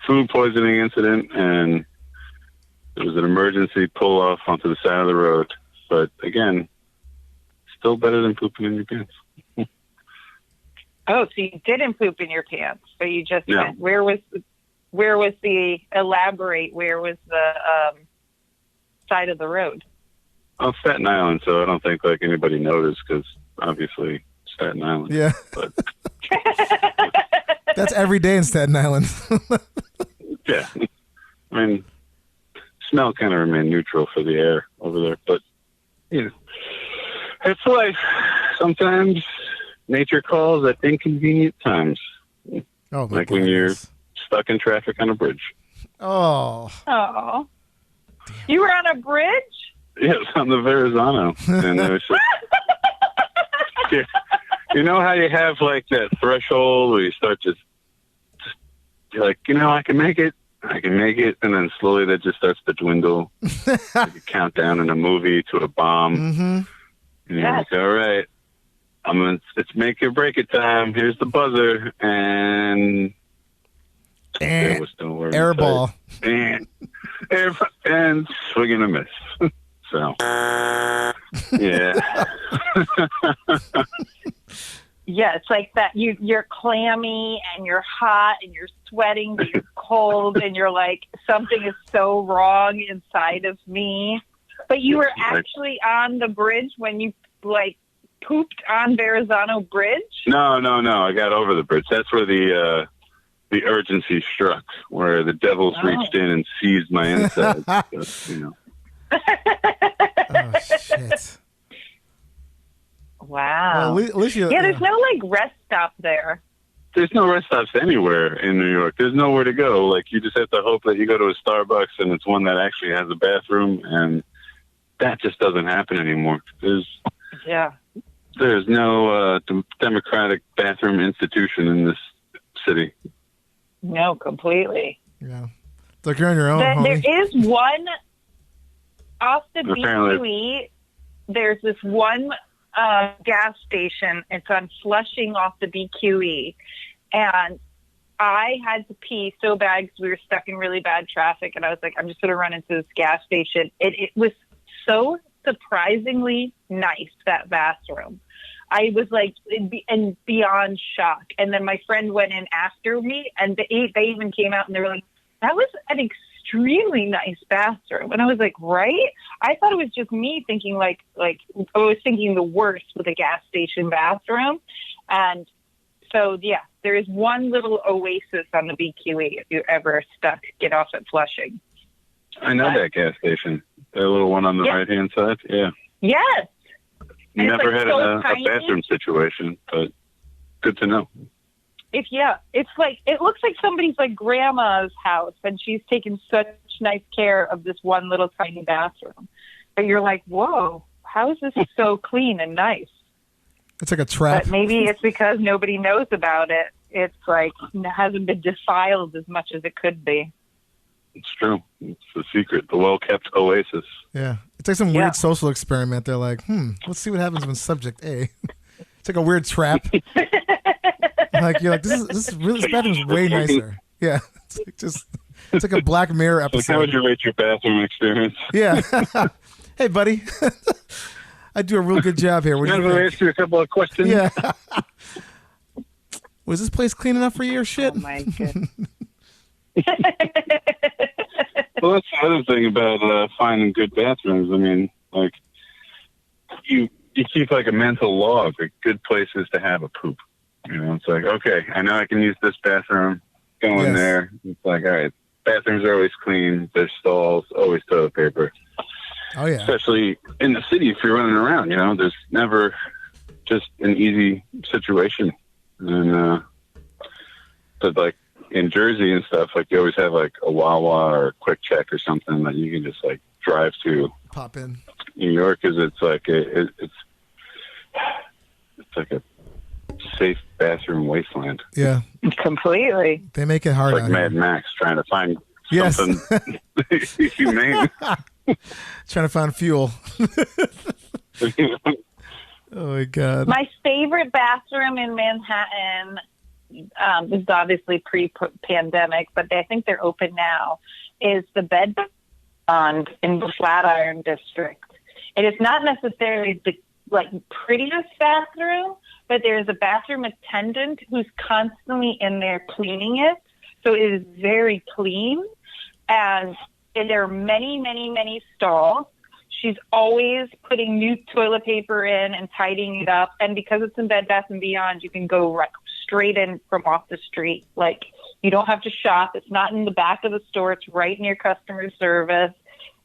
food poisoning incident, and there was an emergency pull off onto the side of the road. But again, still better than pooping in your pants. Oh, so you didn't poop in your pants, but you just No. went. Where was the elaborate? Where was the side of the road? Oh, Staten Island, so I don't think like anybody noticed, because obviously Staten Island. Yeah. But That's every day in Staten Island. yeah, I mean, smell kind of remained neutral for the air over there, but you know, it's life. Sometimes nature calls at inconvenient times, Oh, my like when you're goodness. stuck in traffic on a bridge. Oh. Oh, you were on a bridge? Yes, on the Verrazano, and it was just, yeah. You know how you have like that threshold where you start just you're like, you know, I can make it, and then slowly that just starts to dwindle. Like a countdown in a movie to a bomb. Mm-hmm. And you're like, all right, it's make or break it time. Here's the buzzer, and there was no word. Airball. And swing and a miss. So, yeah. Yeah, it's like that. You're clammy and you're hot and you're sweating, but you're cold and you're like, something is so wrong inside of me. But you were actually on the bridge when you like pooped on Verrazano Bridge? No. I got over the bridge. That's where the urgency struck, where the devils reached in and seized my insides. So, you know. Oh, shit. Wow. Well, at least you, Yeah, there's no like rest stop there. There's no rest stops anywhere in New York. There's nowhere to go. Like, you just have to hope that you go to a Starbucks and it's one that actually has a bathroom, and that just doesn't happen anymore. There's no democratic bathroom institution in this city. No, completely. Yeah. It's like you're on your own, There homie. is one off the Apparently. BQE. There's this one gas station. It's on Flushing off the BQE. And I had to pee so bad because we were stuck in really bad traffic. And I was like, I'm just going to run into this gas station. It was so surprisingly nice, that bathroom. I was like in beyond shock. And then my friend went in after me, and they even came out and they were like, that was an extremely nice bathroom. And I was like, right? I thought it was just me thinking like I was thinking the worst with a gas station bathroom. And so, yeah, there is one little oasis on the BQE if you're ever stuck, get off at Flushing. I know that gas station. The little one on the Yeah. right-hand side. Yeah. Yes. And it's, Never like, had so a tiny. bathroom situation, but good to know. It's like, it looks like somebody's like grandma's house, and she's taken such nice care of this one little tiny bathroom. But you're like, whoa, how is this so clean and nice? It's like a trap. But maybe it's because nobody knows about it. It's like, it hasn't been defiled as much as it could be. It's true. It's the secret, the well-kept oasis. Yeah. It's like some weird social experiment. They're like, let's see what happens when subject A. It's like a weird trap. Like you're like, this bathroom's way nicer. Yeah. It's like a Black Mirror Like, episode. how would you rate your bathroom experience? Yeah. Hey, buddy. I do a real good job here. What do I'm you going to think? ask you a couple of questions. Yeah. Was this place clean enough for you or shit? Oh my goodness. Well, that's the other thing about finding good bathrooms. I mean, like, you keep like a mental log, like good places to have a poop. You know, it's like, okay, I know I can use this bathroom. Go in Yes. there. It's like, all right, bathrooms are always clean. There's stalls, always toilet paper. Oh, yeah. Especially in the city, if you're running around, you know, there's never just an easy situation. And but like in Jersey and stuff, like you always have like a Wawa or a Quick Check or something that you can just like drive to. Pop in. New York is it's like it's like a safe bathroom wasteland. Yeah. Completely. They make it hard It's like out Mad here. Max trying to find Yes. something humane. Trying to find fuel. Oh, my God. My favorite bathroom in Manhattan, this is obviously pre-pandemic, but I think they're open now, is the Bed Bath & Beyond in the Flatiron District. It is not necessarily the prettiest bathroom, but there is a bathroom attendant who's constantly in there cleaning it. So it is very clean, and there are many, many, many stalls. She's always putting new toilet paper in and tidying it up. And because it's in Bed Bath & Beyond, you can go straight in from off the street. Like, you don't have to shop. It's not in the back of the store. It's right near customer service.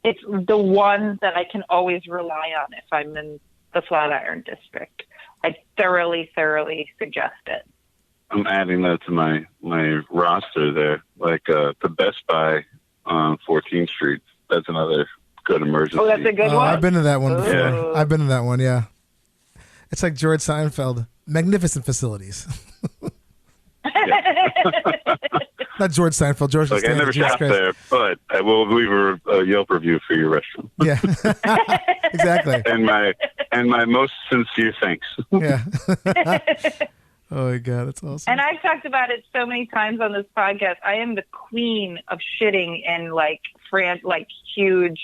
It's the one that I can always rely on if I'm in the Flatiron District. I thoroughly, thoroughly suggest it. I'm adding that to my roster there. Like the Best Buy on 14th Street. That's another good emergency. Oh, that's a good one? I've been to that one before. Yeah. I've been to that one, yeah. It's like George Seinfeld. Magnificent facilities. Not George Seinfeld. George Like, I Costanza, never Jesus shopped Christ. there, but I will leave a Yelp review for your restaurant. Yeah. Exactly. and my most sincere thanks. Yeah. Oh, my God. That's awesome. And I've talked about it so many times on this podcast. I am the queen of shitting in huge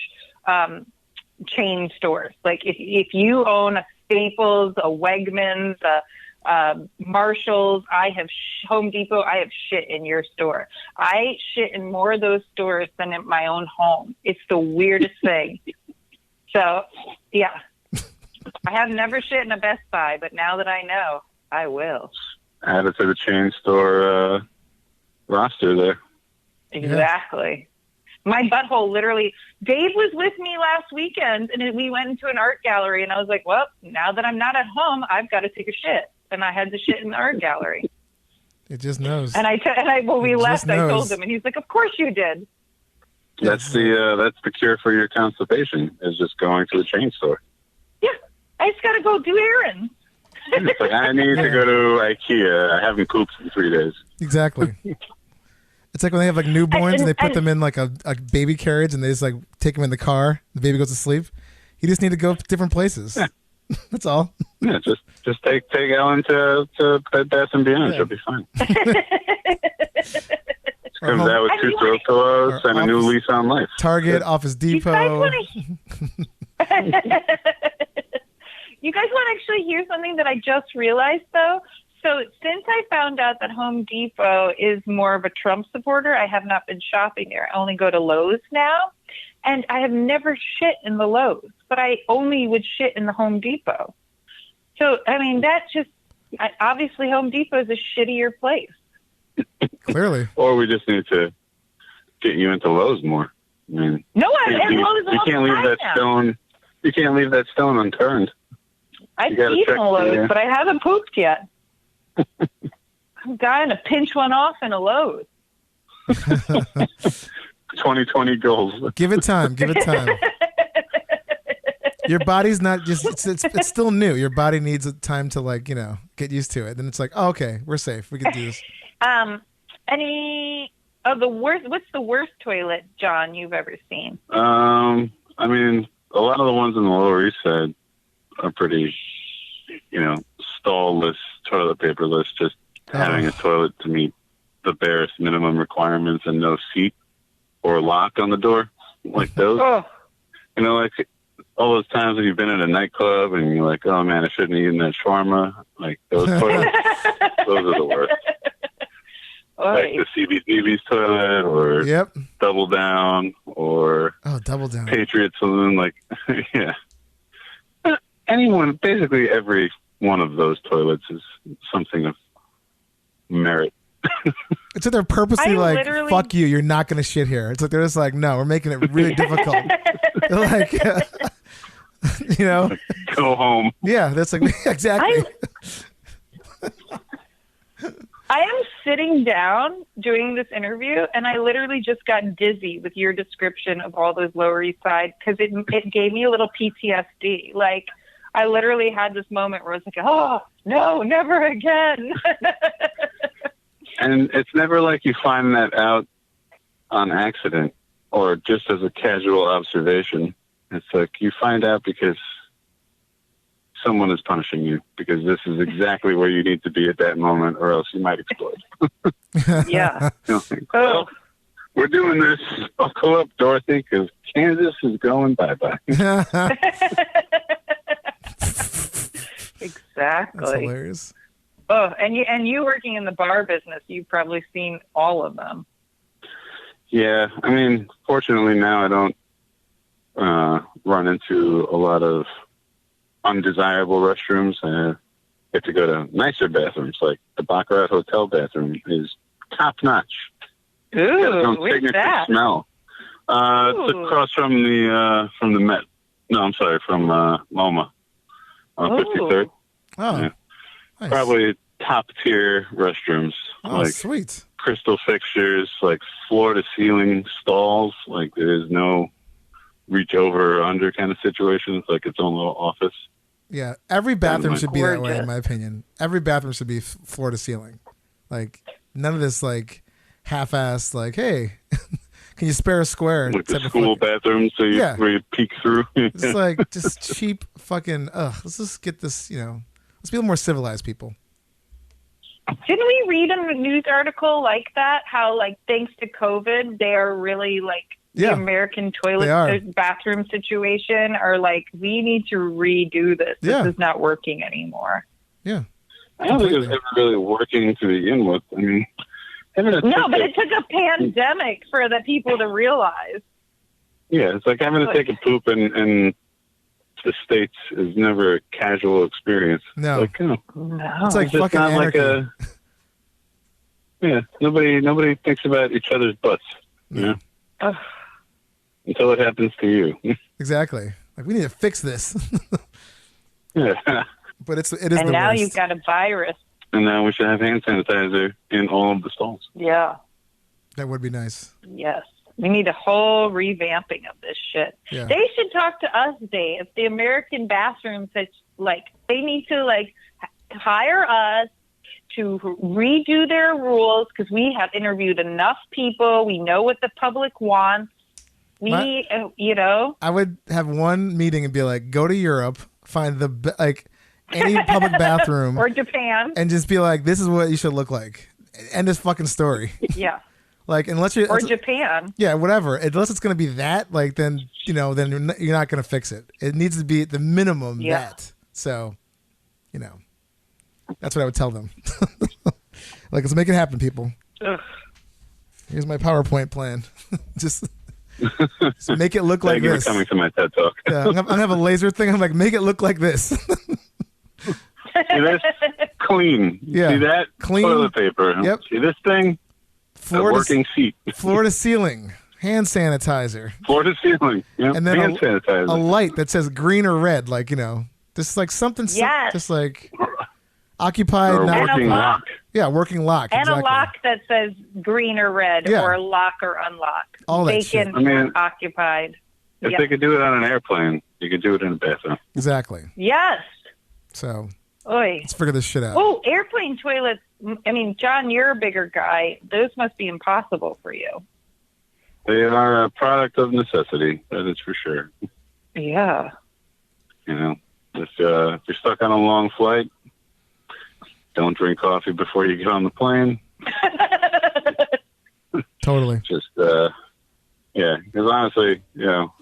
chain stores. Like if you own a Staples, a Wegmans, a Marshalls, I have Home Depot, I have shit in your store. I shit in more of those stores than in my own home. It's the weirdest thing. So, yeah. I have never shit in a Best Buy, but now that I know, I will. Add it to the chain store roster there. Exactly. My butthole literally, Dave was with me last weekend and we went into an art gallery and I was like, well, now that I'm not at home, I've got to take a shit. And I had to shit in the art gallery. It just knows. And when we It left, just I told knows. him and he's like, of course you did. That's the cure for your constipation, is just going to a chain store. Yeah. I just got to go do errands. It's like, I need to go to IKEA. I haven't pooped in 3 days. Exactly. It's like when they have like newborns and they put And- them in like a baby carriage and they just like take them in the car. The baby goes to sleep. You just need to go different places. Yeah. That's all. Yeah, just take Ellen to Bed Bath & Beyond. Yeah. She'll be fine. Or Comes home- out with And 2 you throw want- pillows Or and a new office- lease on life. Target, Office You guys Depot. want You guys want to actually hear something that I just realized, though? So since I found out that Home Depot is more of a Trump supporter, I have not been shopping there. I only go to Lowe's now. And I have never shit in the Lowe's, but I only would shit in the Home Depot. So, I mean, obviously Home Depot is a shittier place. Clearly. Or we just need to get you into Lowe's more. I mean, No, I'm at Lowe's you all can't the leave time that now. stone. You can't leave that stone unturned. I've You gotta eaten check a Lowe's, the- but I haven't pooped yet. I'm dying to pinch one off in a Lowe's. 2020 goals. Give it time. Give it time. Your body's not just, it's still new. Your body needs time to get used to it. Then it's like, oh, okay, we're safe. We can do this. Any Oh, the worst. What's the worst toilet, John, you've ever seen? I mean, a lot of the ones in the Lower East Side are pretty, stall-less, toilet paperless, just having a toilet to meet the barest minimum requirements and no seat or lock on the door, like those. Oh, Like all those times when you've been at a nightclub and you're like, oh man, I shouldn't have eaten that shawarma. Like those toilets, those are the worst. Like the CBGB's toilet or Double Down or Double Down. Patriot Saloon. Like, yeah. Anyone, basically every one of those toilets is something of merit. It's like they're purposely fuck you, you're not going to shit here. It's like they're just like, no, we're making it really difficult. They're like, go home. Yeah, that's like, exactly. I am sitting down doing this interview, and I literally just got dizzy with your description of all those Lower East Side because it gave me a little PTSD. Like, I literally had this moment where I was like, oh, no, never again. And it's never like you find that out on accident or just as a casual observation. It's like you find out because someone is punishing you because this is exactly where you need to be at that moment or else you might explode. Yeah. Well, we're doing this. Buckle up, Dorothy, because Kansas is going bye-bye. Exactly. That's hilarious. Oh, and you working in the bar business, you've probably seen all of them. Yeah, I mean, fortunately now I don't run into a lot of undesirable restrooms. I get to go to nicer bathrooms, like the Baccarat Hotel bathroom is top notch. Ooh, where's that? Smell. It's across from the Met. No, I'm sorry, from MoMA on 53rd. Oh, yeah. Nice. Probably top tier restrooms. Oh, like sweet. Crystal fixtures, like floor to ceiling stalls. Like there is no reach over or under kind of situation. It's like its own little office. Yeah, every bathroom should be that way, Gorgeous. in my opinion. Every bathroom should be floor to ceiling. Like none of this like half-assed. Like, hey, can you spare a square? Like the type of school fucking- bathroom, so where you peek through. It's like just cheap fucking. Let's just get this. Let's be a little more civilized, people. Didn't we read in a news article like that? How, like, thanks to COVID, they are really, like, the American toilet bathroom situation are like, we need to redo this. This is not working anymore. Yeah. I don't think it was ever really working to begin with. I mean, but it took a pandemic for the people to realize. Yeah, it's like having to take a poop in the States is never a casual experience. No. Like, No. It's like just fucking not anarchy. nobody thinks about each other's butts. You know? Until it happens to you. Exactly. Like, we need to fix this. Yeah. But it is And the now worst. you've got a virus. And now we should have hand sanitizer in all of the stalls. Yeah. That would be nice. Yes. We need a whole revamping of this shit. Yeah. They should talk to us, Dave. The American bathrooms, that they need to hire us to redo their rules because we have interviewed enough people. We know what the public wants. I would have one meeting and be like, go to Europe, find any public bathroom or Japan, and just be like, this is what you should look like. End this fucking story. Yeah. Like, unless you're... Or Japan. Yeah, whatever. Unless it's going to be that, then you're not going to fix it. It needs to be at the minimum that. So, that's what I would tell them. Let's make it happen, people. Ugh. Here's my PowerPoint plan. just make it look like Thank you this. for coming to my TED Talk. Yeah, I'm gonna have a laser thing. I'm like, make it look like this. See this? Clean. Yeah. See that? Clean. Toilet paper. Yep. See this thing? Floor a working seat. Floor to ceiling. Hand sanitizer. Floor to ceiling. Yep. And then hand sanitizer. a light that says green or red. Just something. Yes. Just occupied. Or a not working lock. Yeah, working lock. And exactly. a lock that says green or red, Yeah. or lock or unlock. All that Vacant shit. I mean, or occupied. If they could do it on an airplane, you could do it in a bathroom. Exactly. Yes. So, Oy. Let's figure this shit out. Oh, airplane toilets. I mean, John, you're a bigger guy. Those must be impossible for you. They are a product of necessity. That is for sure. Yeah. You know, if you're stuck on a long flight, don't drink coffee before you get on the plane. Totally. Just, yeah, because honestly, you know,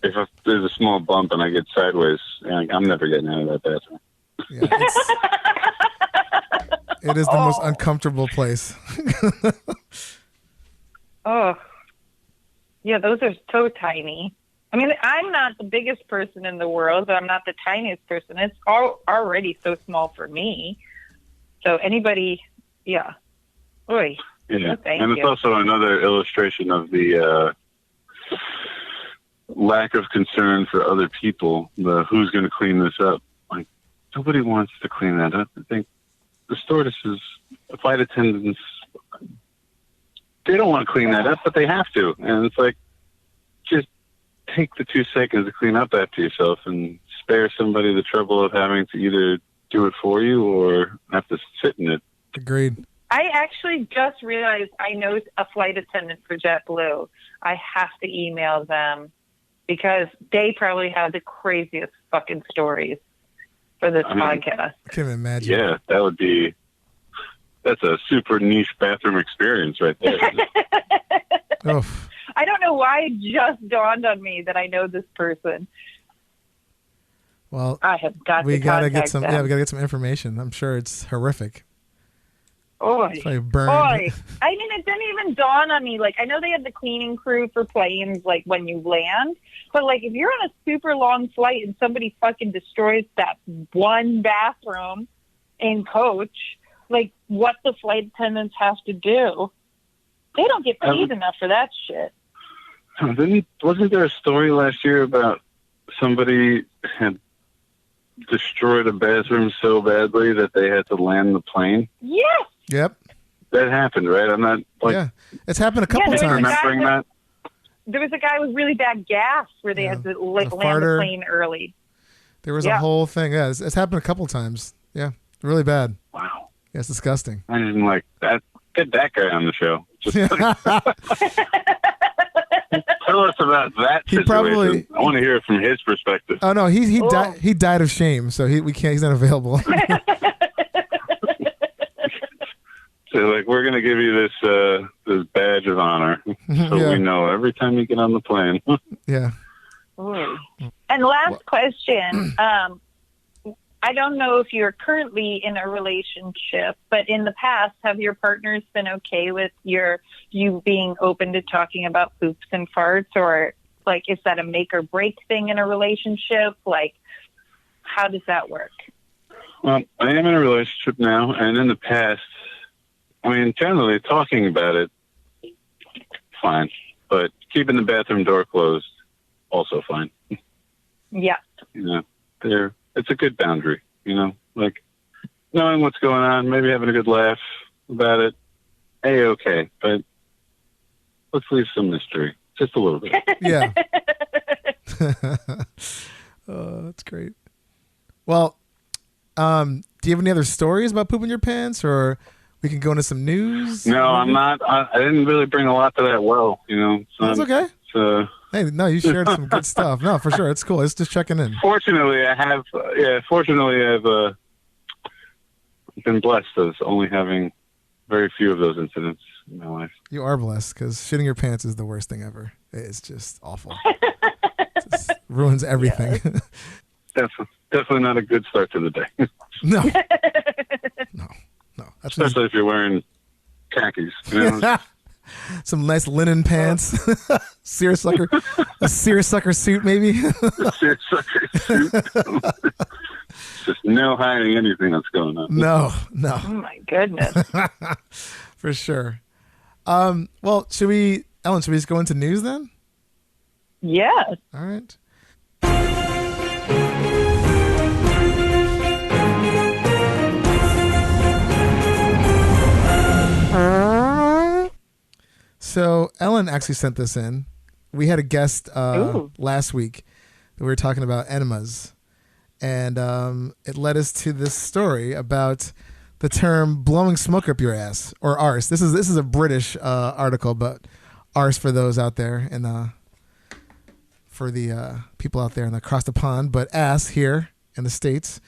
if there's a small bump and I get sideways, I'm never getting out of that bathroom. Yeah, it is the most uncomfortable place. Oh. Yeah, those are so tiny. I mean, I'm not the biggest person in the world, but I'm not the tiniest person. It's already so small for me. So anybody, yeah. Oy. Yeah, No, thank and you. it's also another illustration of the lack of concern for other people. The who's going to clean this up? Like, nobody wants to clean that up. I think the stewardesses, flight attendants, they don't want to clean that up, but they have to. And it's like, just take the 2 seconds to clean up after yourself and spare somebody the trouble of having to either do it for you or have to sit in it. Agreed. I actually just realized I know a flight attendant for JetBlue. I have to email them because they probably have the craziest fucking stories for this podcast. I can't even imagine. Yeah, that's a super niche bathroom experience right there. Oof. I don't know why it just dawned on me that I know this person. Well, I have got we to gotta contact get some. them. Yeah, we gotta get some information. I'm sure it's horrific. Oy. It's probably burned. Oy. I mean, it didn't even dawn on me. Like, I know they have the cleaning crew for planes, like, when you land. But, like, if you're on a super long flight and somebody fucking destroys that one bathroom in coach, like, what the flight attendants have to do, they don't get paid enough for that shit. Wasn't there a story last year about somebody had destroyed a bathroom so badly that they had to land the plane? Yes. Yep. That happened, right? I'm not like Yeah, it's happened a couple there was a times. guy remembering that. There was a guy with really bad gas where they had to land the farter. plane early. There was a whole thing. Yeah, it's happened a couple times. Yeah, really bad. Wow. Yeah, it's disgusting. I didn't like that. Get that guy on the show. Just tell us about that He situation. probably- I want to hear it from his perspective. Oh no, he died. He died of shame, so we can't. He's not available. So, like, we're going to give you this badge of honor, so Yeah. we know every time you get on the plane. Yeah. Ooh. And last question. I don't know if you're currently in a relationship, but in the past, have your partners been okay with you being open to talking about poops and farts? Or, like, is that a make or break thing in a relationship? Like, how does that work? Well, I am in a relationship now, and in the past, I mean, generally talking about it, fine. But keeping the bathroom door closed, also fine. Yeah. You know, it's a good boundary, you know, like knowing what's going on, maybe having a good laugh about it. A-okay, but let's leave some mystery, just a little bit. Yeah. Oh, that's great. Well, do you have any other stories about pooping your pants, or we can go into some news? No, I'm not. I didn't really bring a lot to that well, you know. So That's okay. So, Hey, no, you shared some good stuff. No, for sure, it's cool. It's just checking in. fortunately, I have. Fortunately, I've been blessed as only having very few of those incidents in my life. You are blessed because shitting your pants is the worst thing ever. It's just awful. It just ruins everything. Definitely not a good start to the day. No. That's Especially if you're wearing khakis. You know? some nice linen pants, seersucker, a seersucker suit maybe. Just no hiding anything that's going on. No. Oh, my goodness. For sure. Well, Ellen, should we just go into news then? Yes. All right. So Ellen actually sent this in. We had a guest last week that we were talking about enemas, And it led us to this story about the term blowing smoke up your ass, or arse. This is a British article, but arse for those out there, and for the people out there and across the pond, but ass here in the States.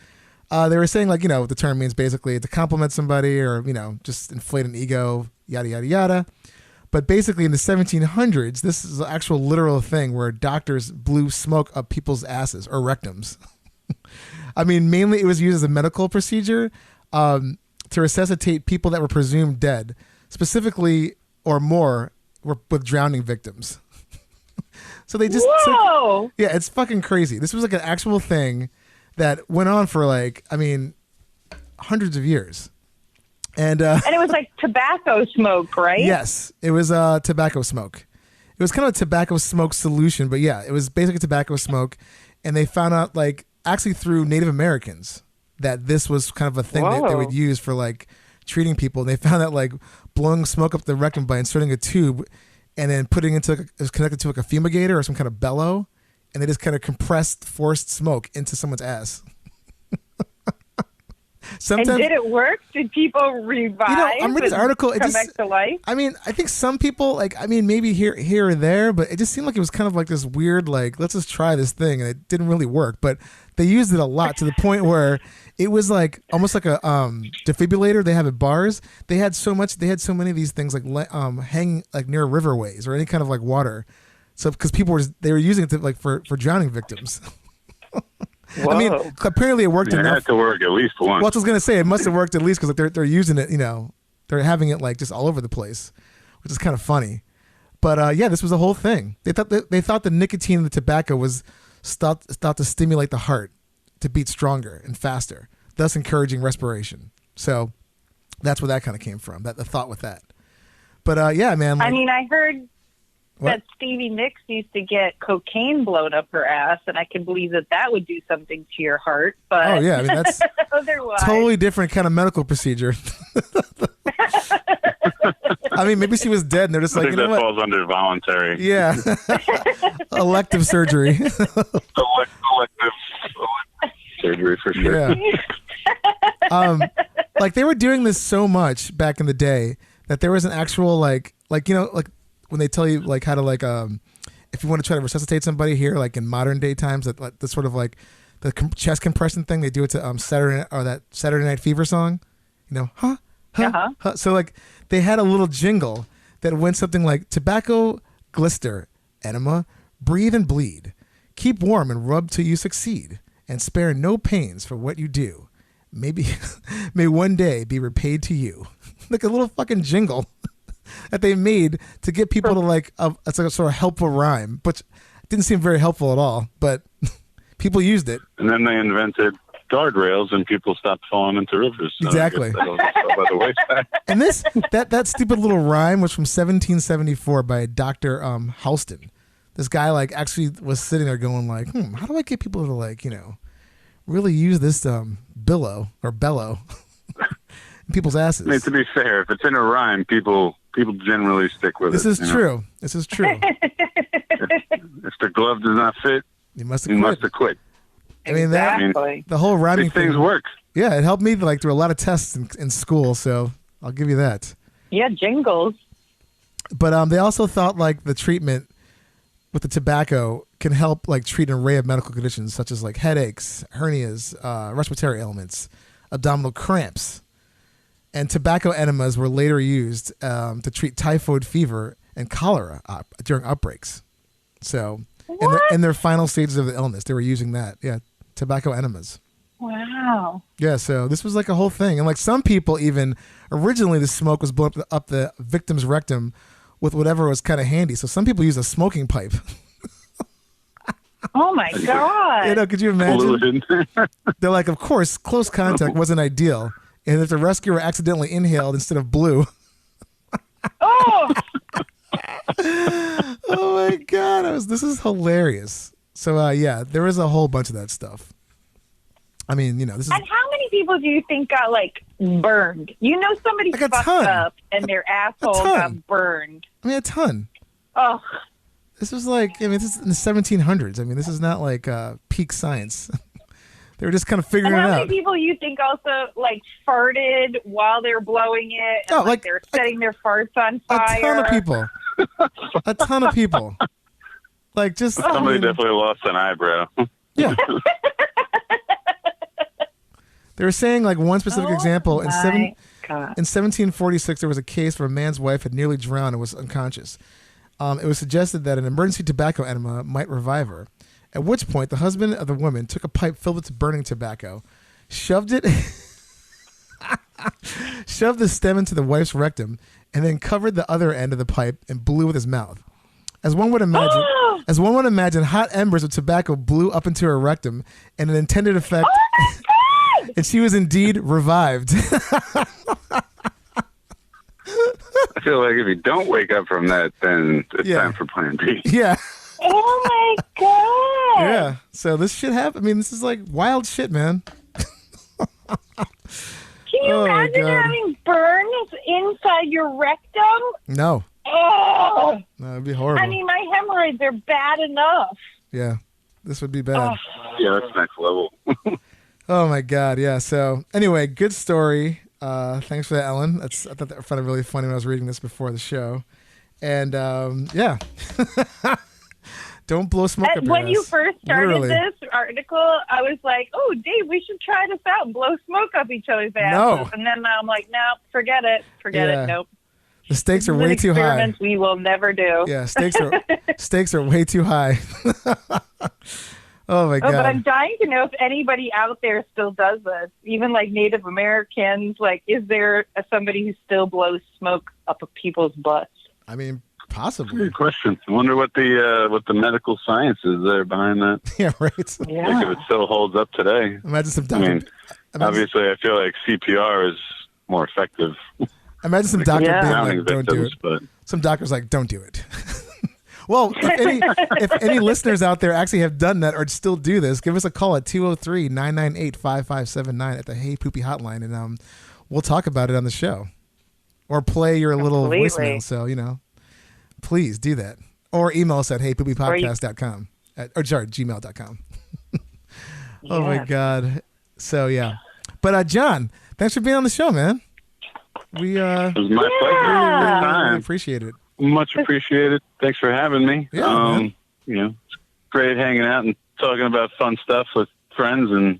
They were saying, like, the term means basically to compliment somebody or, just inflate an ego, yada, yada, yada. But basically in the 1700s, this is an actual literal thing where doctors blew smoke up people's asses or rectums. I mean, mainly it was used as a medical procedure to resuscitate people that were presumed dead, specifically or more with drowning victims. So they just Whoa! Yeah, it's fucking crazy. This was like an actual thing that went on for hundreds of years. And it was like tobacco smoke, right? Yes, it was tobacco smoke. It was kind of a tobacco smoke solution, but yeah, it was basically tobacco smoke. And they found out, actually through Native Americans, that this was kind of a thing that they would use for treating people. And they found that blowing smoke up the rectum by inserting a tube and then putting it was connected to a fumigator or some kind of bellow, and they just kind of compressed forced smoke into someone's ass. Sometimes, and did it work? Did people revive? I'm reading this article. Come back to life? I mean, I think some people, maybe here or there, but it just seemed like it was kind of like this weird, let's just try this thing, and it didn't really work. But they used it a lot to the point where it was almost like a defibrillator they have at bars. They had so many of these things hanging near riverways or any kind of water. So because people were using it to, for drowning victims. Whoa. I mean, apparently it worked enough. It had to work at least once. Well, I was going to say it must have worked at least because they're using it. They're having it just all over the place, which is kind of funny. But yeah, this was a whole thing. They thought the nicotine in the tobacco was thought to stimulate the heart to beat stronger and faster, thus encouraging respiration. So that's where that kind of came from. The thought with that. But yeah, man. I mean, I heard What? that Stevie Nicks used to get cocaine blown up her ass, and I can believe that would do something to your heart. But Oh yeah, I mean that's otherwise, totally different kind of medical procedure. I mean, maybe she was dead, and they're just I like, think you know that what? falls under voluntary. Yeah, elective surgery. Elective surgery for sure. Yeah. They were doing this so much back in the day that there was an actual when they tell you how to if you want to try to resuscitate somebody here in modern day times that the sort of the chest compression thing they do it to that Saturday Night Fever song, huh. So they had a little jingle that went something like tobacco glister enema, breathe and bleed, keep warm and rub till you succeed, and spare no pains for what you do. Maybe may one day be repaid to you. Like a little fucking jingle that they made to get people to it's a sort of helpful rhyme, which didn't seem very helpful at all, but people used it. And then they invented guardrails and people stopped falling into rivers. So Exactly. I guess that'll go by the wayside. And that stupid little rhyme was from 1774 by Dr. Halston. This guy actually was sitting there going how do I get people to really use this bellow in people's asses? I mean, to be fair, if it's in a rhyme, people generally stick with This it. is true. This is true. If the glove does not fit, You must you have must quit. have quit. I mean that Exactly. the whole rhyming These things thing. work. Yeah, it helped me through a lot of tests in school, so I'll give you that. Yeah, jingles. But they also thought the treatment with the tobacco can help treat an array of medical conditions such as headaches, hernias, respiratory ailments, abdominal cramps. And tobacco enemas were later used to treat typhoid fever and cholera during outbreaks. So in their final stages of the illness, they were using that. Yeah, tobacco enemas. Wow. Yeah, so this was a whole thing. And some people even, originally the smoke was blown up the victim's rectum with whatever was kind of handy. So some people use a smoking pipe. Oh my God. Could you imagine? Polluted. They're of course, close contact wasn't ideal. And if the rescuer accidentally inhaled instead of blew. Oh, Oh my God, this is hilarious. So yeah, there was a whole bunch of that stuff. I mean, this is and how many people do you think got burned? Somebody A fucked ton. up and their asshole ton. got burned. a ton. Oh, This was this is in the 1700s. I mean, this is not peak science. They were just kind of figuring And it how out. many people you think also like farted while they're blowing it? And, Oh, like they're setting their farts on fire. A ton of people. A ton of people. Like just Somebody definitely lost an eyebrow. Yeah. They were saying like one specific example in God. in 1746 there was a case where a man's wife had nearly drowned and was unconscious. It was suggested that an emergency tobacco enema might revive her. At which point the husband of the woman took a pipe filled with burning tobacco, shoved the stem into the wife's rectum, and then covered the other end of the pipe and blew with his mouth. As one would imagine, hot embers of tobacco blew up into her rectum in an intended effect, and she was indeed revived. I feel like if you don't wake up from that, then it's time for Plan B. Yeah. Oh my God. Yeah. So this shit happened. I mean, this is like wild shit, man. Can you Oh, my imagine God. having burns inside your rectum? No. Oh. No, it'd be horrible. I mean, my hemorrhoids are bad enough. Yeah. This would be bad. Yeah, that's next level. Oh my God. Yeah. So anyway, good story. Thanks for that, Ellen. I found it really funny when I was reading this before the show. And yeah. Don't blow smoke up your When you ass. first started Literally. this article, I was like, oh, Dave, we should try this out and blow smoke up each other's asses. No. And then I'm like, no, forget it. Forget Yeah. it. Nope. The stakes are This is an way too high. experiment we will never do. Yeah, stakes are way too high. Oh my God. Oh, but I'm dying to know if anybody out there still does this. Even like Native Americans, like, is there somebody who still blows smoke up of people's butts? I mean, possibly. Good question. I wonder what the medical science is there behind that. Yeah, right. Like if it still holds up today. Imagine some I mean, obviously, I feel like CPR is more effective. Imagine some doctor being Drowning like, don't do it. victims, but Some doctor's like, don't do it. Well, if any listeners out there actually have done that or still do this, give us a call at 203-998-5579 at the Hey Poopy hotline, and we'll talk about it on the show. Or play your little voicemail. So, please do that. Or email us at heypoopypodcast.com. Gmail.com. Oh, my God. So, yeah. But, John, thanks for being on the show, man. it was my pleasure. Good Really time. appreciate it. Much appreciated. Thanks for having me. Yeah, man. It's great hanging out and talking about fun stuff with friends, and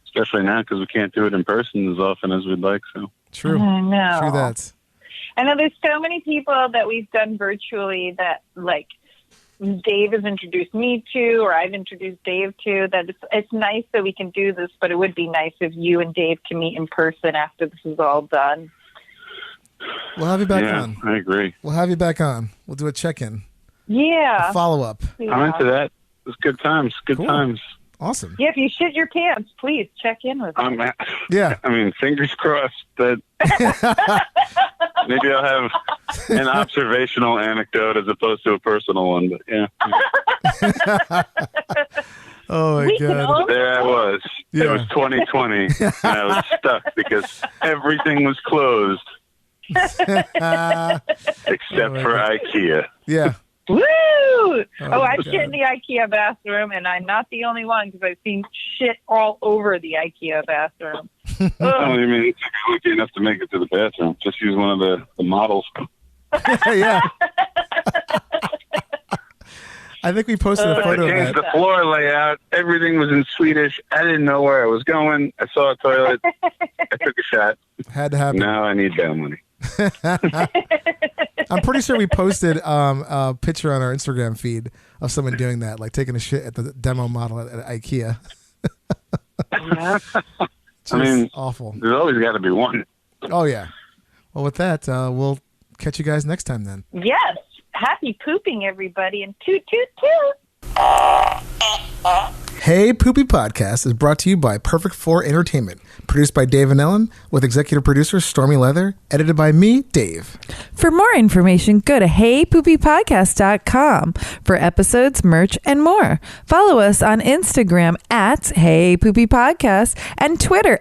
especially now because we can't do it in person as often as we'd like. So True. I know. True that. I know there's so many people that we've done virtually that, like, Dave has introduced me to, or I've introduced Dave to, that it's nice that we can do this, but it would be nice if you and Dave can meet in person after this is all done. We'll have you back yeah, on. I agree. We'll have you back on. We'll do a check-in. Yeah. A follow-up. I'm into that. It's good times. Good Cool. times. Awesome. Yeah, if you shit your pants, please check in with us. Yeah. I mean, fingers crossed that maybe I'll have an observational anecdote as opposed to a personal one. But yeah, Oh, my We can God. only there I was. Yeah. It was 2020, and I was stuck because everything was closed except my for God. IKEA. Yeah. Woo! my I God. shit in the IKEA bathroom, and I'm not the only one because I've seen shit all over the IKEA bathroom. I don't even think I'm lucky enough to make it to the bathroom. Just use one of the models. Yeah. I think we posted a I photo of changed that. the floor layout. Everything was in Swedish. I didn't know where I was going. I saw a toilet. I took a shot. Had to happen. Now I need bail money. I'm pretty sure we posted a picture on our Instagram feed of someone doing that, like taking a shit at the demo model at IKEA. Just I mean, awful. there's always got to be one. Oh, yeah. Well, with that, we'll catch you guys next time then. Yes. Happy pooping, everybody, and toot, toot, toot. Hey Poopy Podcast is brought to you by Perfect 4 Entertainment. Produced by Dave and Ellen, with executive producer Stormy Leather. Edited by me, Dave. For more information, go to heypoopypodcast.com for episodes, merch, and more. Follow us on Instagram at Hey Poopy Podcast and Twitter